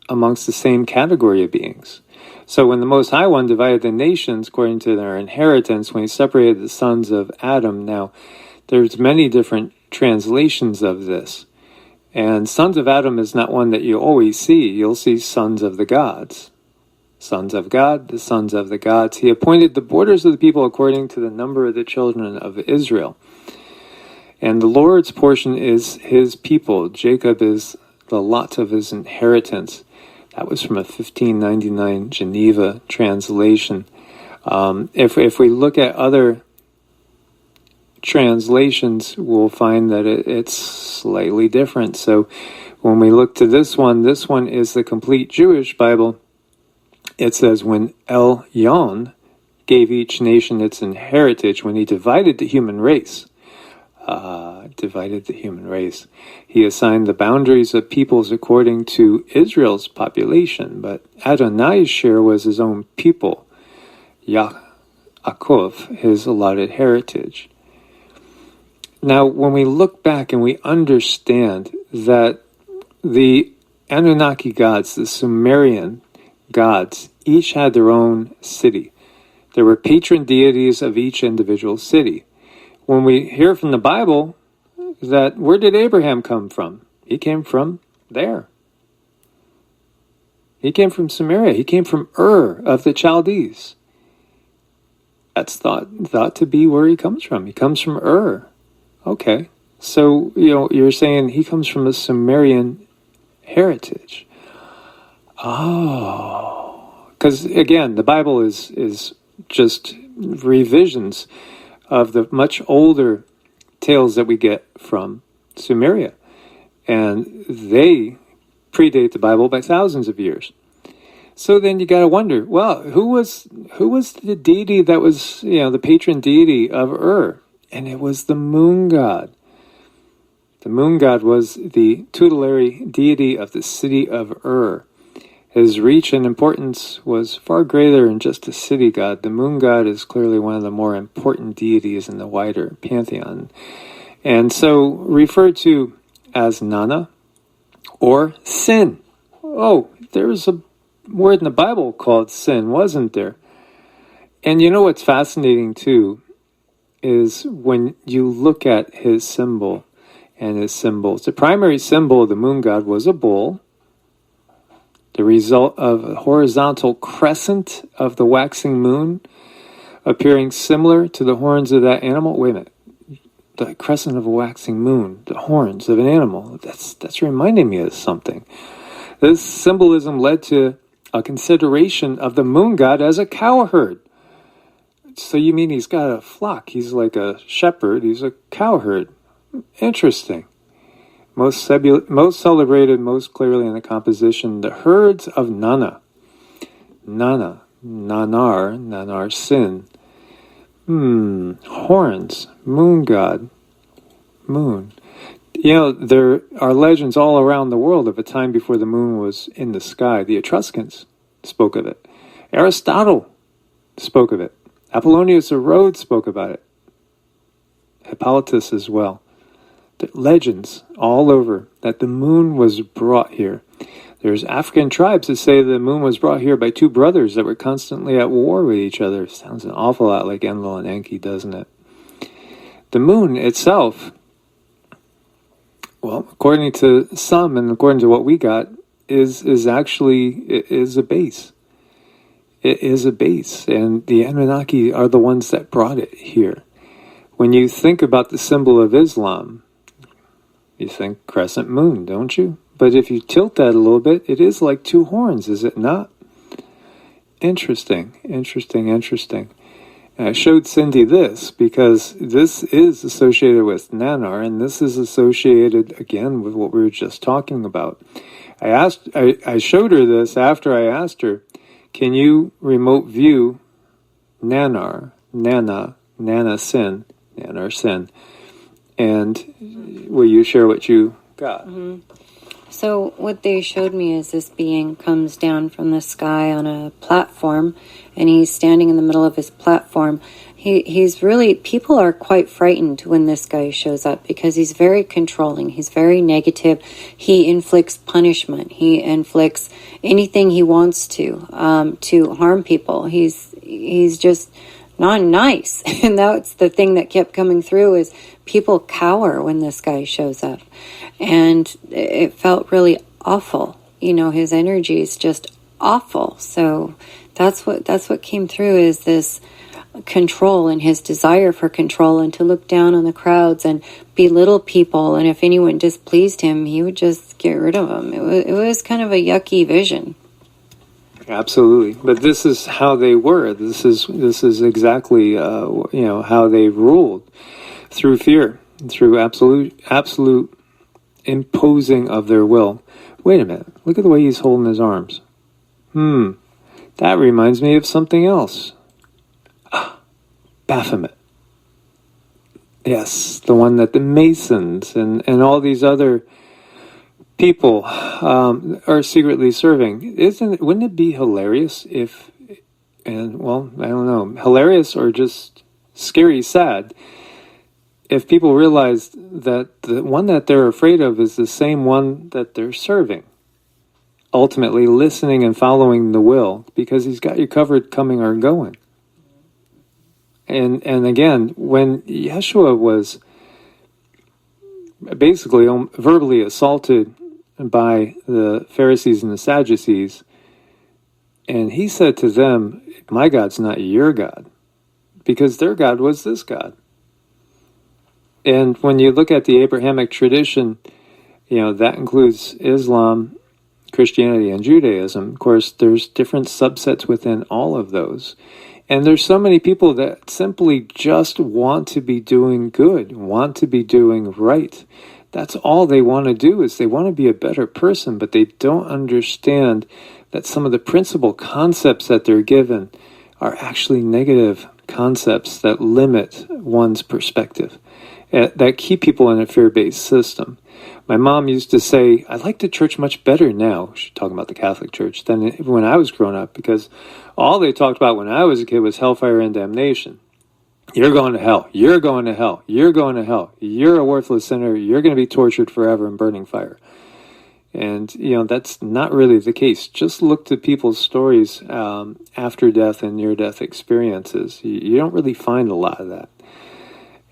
amongst the same category of beings. So when the Most High One divided the nations according to their inheritance, when he separated the sons of Adam, now, there's many different translations of this. And sons of Adam is not one that you always see. You'll see sons of the gods. Sons of God, the sons of the gods. He appointed the borders of the people according to the number of the children of Israel. And the Lord's portion is his people. Jacob is the lot of his inheritance. That was from a 1599 Geneva translation If we look at other translations, we'll find that it's slightly different. So when we look to this one is the complete Jewish Bible. It says, when Elyon gave each nation its inheritance, when he divided the human race, he assigned the boundaries of peoples according to Israel's population, but Adonai's share was his own people, Yaakov, his allotted heritage. Now, when we look back and we understand that the Anunnaki gods, the Sumerian gods, each had their own city. There were patron deities of each individual city. When we hear from the Bible that, where did Abraham come from? He came from there. He came from Sumeria. He came from Ur of the Chaldees. That's thought to be where he comes from. He comes from Ur. Okay. So, you're saying he comes from a Sumerian heritage. Oh. Because, again, the Bible is just revisions of the much older tales that we get from Sumeria. And they predate the Bible by thousands of years. So then you got to wonder, well, who was the deity that was, the patron deity of Ur? And it was the moon god. The moon god was the tutelary deity of the city of Ur. His reach and importance was far greater than just a city god. The moon god is clearly one of the more important deities in the wider pantheon. And so referred to as Nana or Sin. Oh, there was a word in the Bible called Sin, wasn't there? And what's fascinating too is when you look at his symbol and his symbols. The primary symbol of the moon god was a bull, the result of a horizontal crescent of the waxing moon appearing similar to the horns of that animal. Wait a minute. The crescent of a waxing moon, the horns of an animal. That's reminding me of something. This symbolism led to a consideration of the moon god as a cowherd. So you mean he's got a flock? He's like a shepherd. He's a cowherd. Interesting. Most celebrated, most clearly in the composition, the herds of Nana. Nana, Nanar, Sin. Horns, moon god, moon. There are legends all around the world of a time before the moon was in the sky. The Etruscans spoke of it. Aristotle spoke of it. Apollonius of Rhodes spoke about it. Hippolytus as well. The legends all over that the moon was brought here. There's African tribes that say the moon was brought here by two brothers that were constantly at war with each other. Sounds an awful lot like Enlil and Enki, doesn't it? The moon itself, well, according to some and according to what we got, is a base. It is a base, and the Anunnaki are the ones that brought it here. When you think about the symbol of Islam, you think crescent moon, don't you? But if you tilt that a little bit, it is like two horns, is it not? Interesting. And I showed Cindy this because this is associated with Nanar, and this is associated, again, with what we were just talking about. I showed her this after I asked her, can you remote view Nanar, Sin, and will you share what you got? Mm-hmm. So what they showed me is this being comes down from the sky on a platform, and he's standing in the middle of his platform. He's really, people are quite frightened when this guy shows up because he's very controlling. He's very negative. He inflicts punishment. He inflicts anything he wants to harm people. He's just not nice. And that's the thing that kept coming through is people cower when this guy shows up. And it felt really awful. His energy is just awful. So that's what came through is this control and his desire for control and to look down on the crowds and belittle people. And if anyone displeased him, he would just get rid of them. It was kind of a yucky vision. Absolutely, but this is how they were. This is exactly how they ruled, through fear, through absolute imposing of their will. Wait a minute, look at the way he's holding his arms. That reminds me of something else. Baphomet. Yes, the one that the Masons and all these other people are secretly serving. Wouldn't it be hilarious if, I don't know, hilarious or just scary sad, if people realized that the one that they're afraid of is the same one that they're serving, ultimately listening and following the will, because he's got you covered coming or going. And again, when Yeshua was basically verbally assaulted by the Pharisees and the Sadducees, and he said to them, my God's not your God, because their God was this God. And when you look at the Abrahamic tradition, that includes Islam, Christianity, and Judaism. Of course, there's different subsets within all of those. And there's so many people that simply just want to be doing good, want to be doing right. That's all they want to do, is they want to be a better person, but they don't understand that some of the principal concepts that they're given are actually negative concepts that limit one's perspective, that keep people in a fear-based system. My mom used to say, I like the church much better now, she's talking about the Catholic Church, than when I was growing up, because all they talked about when I was a kid was hellfire and damnation. You're going to hell. You're going to hell. You're going to hell. You're a worthless sinner. You're going to be tortured forever in burning fire. And, that's not really the case. Just look to people's stories after death and near-death experiences. You don't really find a lot of that.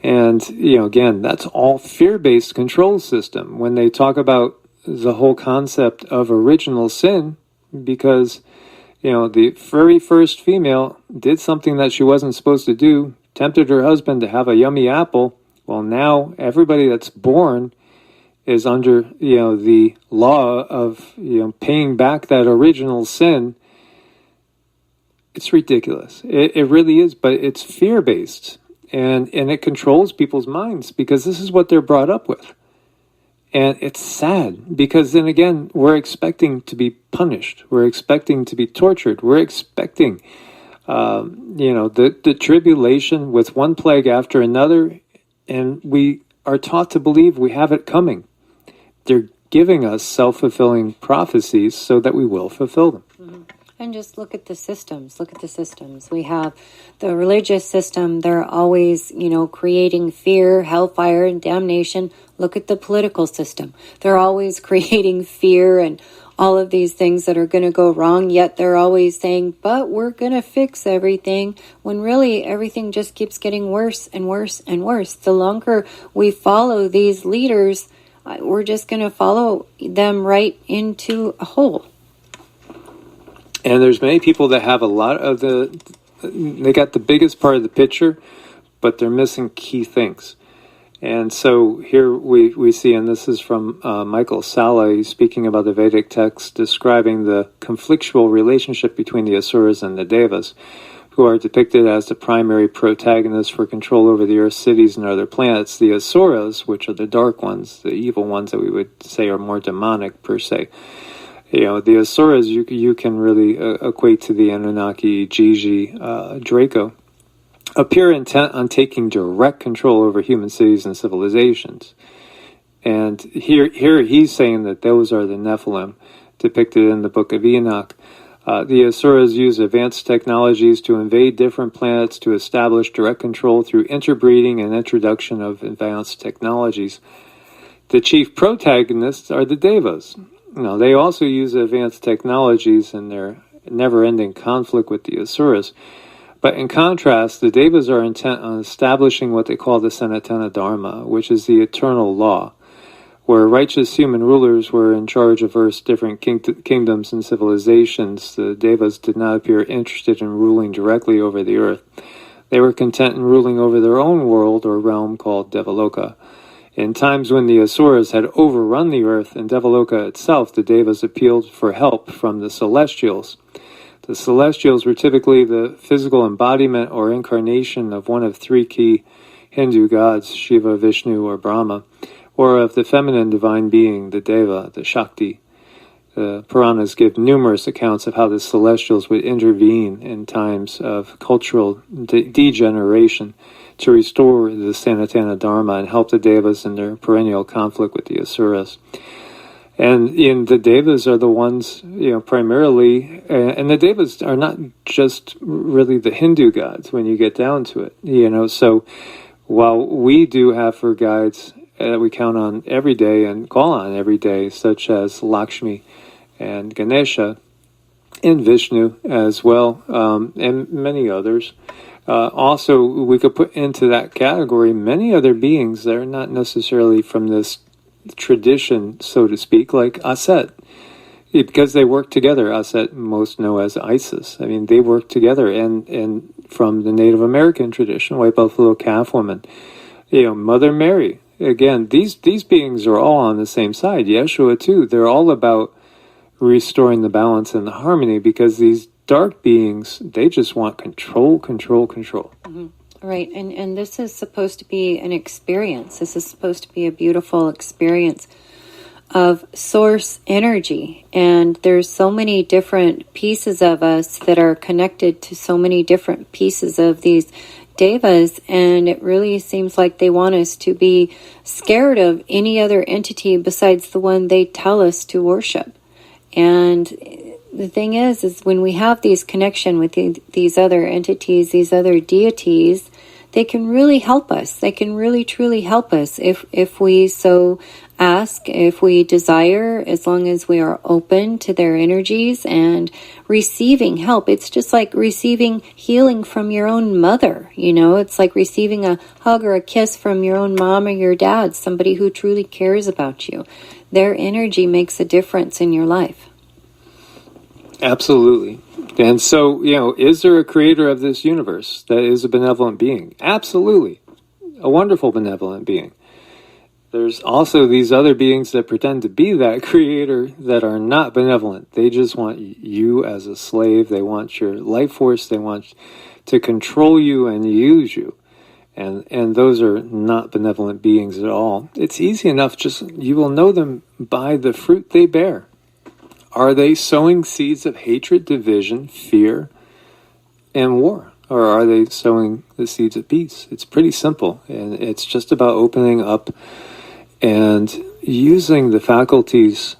And, again, that's all fear-based control system. When they talk about the whole concept of original sin, because, the very first female did something that she wasn't supposed to do, tempted her husband to have a yummy apple. Well, now everybody that's born is under, the law of, paying back that original sin. It's ridiculous. It really is, but it's fear-based. And it controls people's minds, because this is what they're brought up with. And it's sad, because then again, we're expecting to be punished. We're expecting to be tortured. We're expecting, the tribulation with one plague after another. And we are taught to believe we have it coming. They're giving us self-fulfilling prophecies so that we will fulfill them. Mm-hmm. And just look at the systems. Look at the systems. We have the religious system. They're always, creating fear, hellfire, and damnation. Look at the political system. They're always creating fear and all of these things that are going to go wrong. Yet they're always saying, but we're going to fix everything. When really everything just keeps getting worse and worse and worse. The longer we follow these leaders, we're just going to follow them right into a hole. And there's many people that have a lot of they got the biggest part of the picture, but they're missing key things. And so here we see, and this is from Michael Sala, he's speaking about the Vedic text, describing the conflictual relationship between the Asuras and the Devas, who are depicted as the primary protagonists for control over the Earth, cities, and other planets. The Asuras, which are the dark ones, the evil ones that we would say are more demonic per se. The Asuras you can really equate to the Anunnaki, Gigi, Draco, appear intent on taking direct control over human cities and civilizations. And here he's saying that those are the Nephilim, depicted in the Book of Enoch. The Asuras use advanced technologies to invade different planets to establish direct control through interbreeding and introduction of advanced technologies. The chief protagonists are the Devas. They also use advanced technologies in their never-ending conflict with the Asuras. But in contrast, the Devas are intent on establishing what they call the Sanatana Dharma, which is the eternal law, where righteous human rulers were in charge of Earth's different kingdoms and civilizations. The Devas did not appear interested in ruling directly over the Earth. They were content in ruling over their own world or realm called Devaloka. In times when the Asuras had overrun the Earth and Devaloka itself, the Devas appealed for help from the Celestials. The celestials were typically the physical embodiment or incarnation of one of three key Hindu gods, Shiva, Vishnu, or Brahma, or of the feminine divine being, the Deva, the Shakti. The Puranas give numerous accounts of how the celestials would intervene in times of cultural degeneration to restore the Sanatana Dharma and help the Devas in their perennial conflict with the Asuras. And the Devas are the ones, primarily, and the Devas are not just really the Hindu gods when you get down to it, so while we do have for guides that we count on every day and call on every day, such as Lakshmi and Ganesha and Vishnu as well, and many others. Also, we could put into that category many other beings that are not necessarily from this tradition, so to speak, like Aset. Because they work together, Aset most know as Isis. I mean, they work together, and from the Native American tradition, White Buffalo Calf Woman, Mother Mary. Again, these beings are all on the same side. Yeshua too. They're all about restoring the balance and the harmony, because these dark beings, they just want control. Mm-hmm. Right, and this is supposed to be an experience. This is supposed to be a beautiful experience of source energy, and there's so many different pieces of us that are connected to so many different pieces of these devas, and it really seems like they want us to be scared of any other entity besides the one they tell us to worship. And the thing is when we have these connection with these other entities, these other deities, they can really help us. They can really truly help us if we so ask, if we desire, as long as we are open to their energies and receiving help. It's just like receiving healing from your own mother, It's like receiving a hug or a kiss from your own mom or your dad, somebody who truly cares about you. Their energy makes a difference in your life. Absolutely. And so, is there a creator of this universe that is a benevolent being? Absolutely. A wonderful benevolent being. There's also these other beings that pretend to be that creator that are not benevolent. They just want you as a slave. They want your life force. They want to control you and use you. And those are not benevolent beings at all. It's easy enough, you will know them by the fruit they bear. Are they sowing seeds of hatred, division, fear, and war? Or are they sowing the seeds of peace? It's pretty simple, and it's just about opening up and using the faculties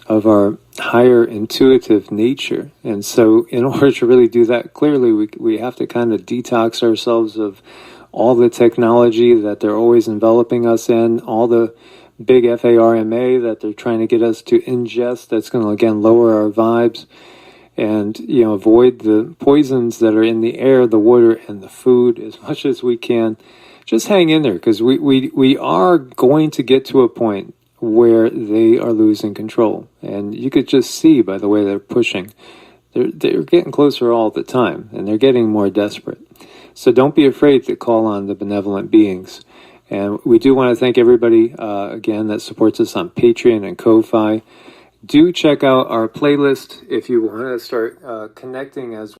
of our higher intuitive nature. And so in order to really do that clearly, we have to kind of detox ourselves of all the technology that they're always enveloping us in, all the big FARMA that they're trying to get us to ingest that's going to, again, lower our vibes, and avoid the poisons that are in the air, the water, and the food as much as we can. Just hang in there, because we are going to get to a point where they are losing control. And you could just see by the way they're pushing. They're getting closer all the time, and they're getting more desperate. So don't be afraid to call on the benevolent beings. And we do want to thank everybody, again, that supports us on Patreon and Ko-Fi. Do check out our playlist if you want to start connecting as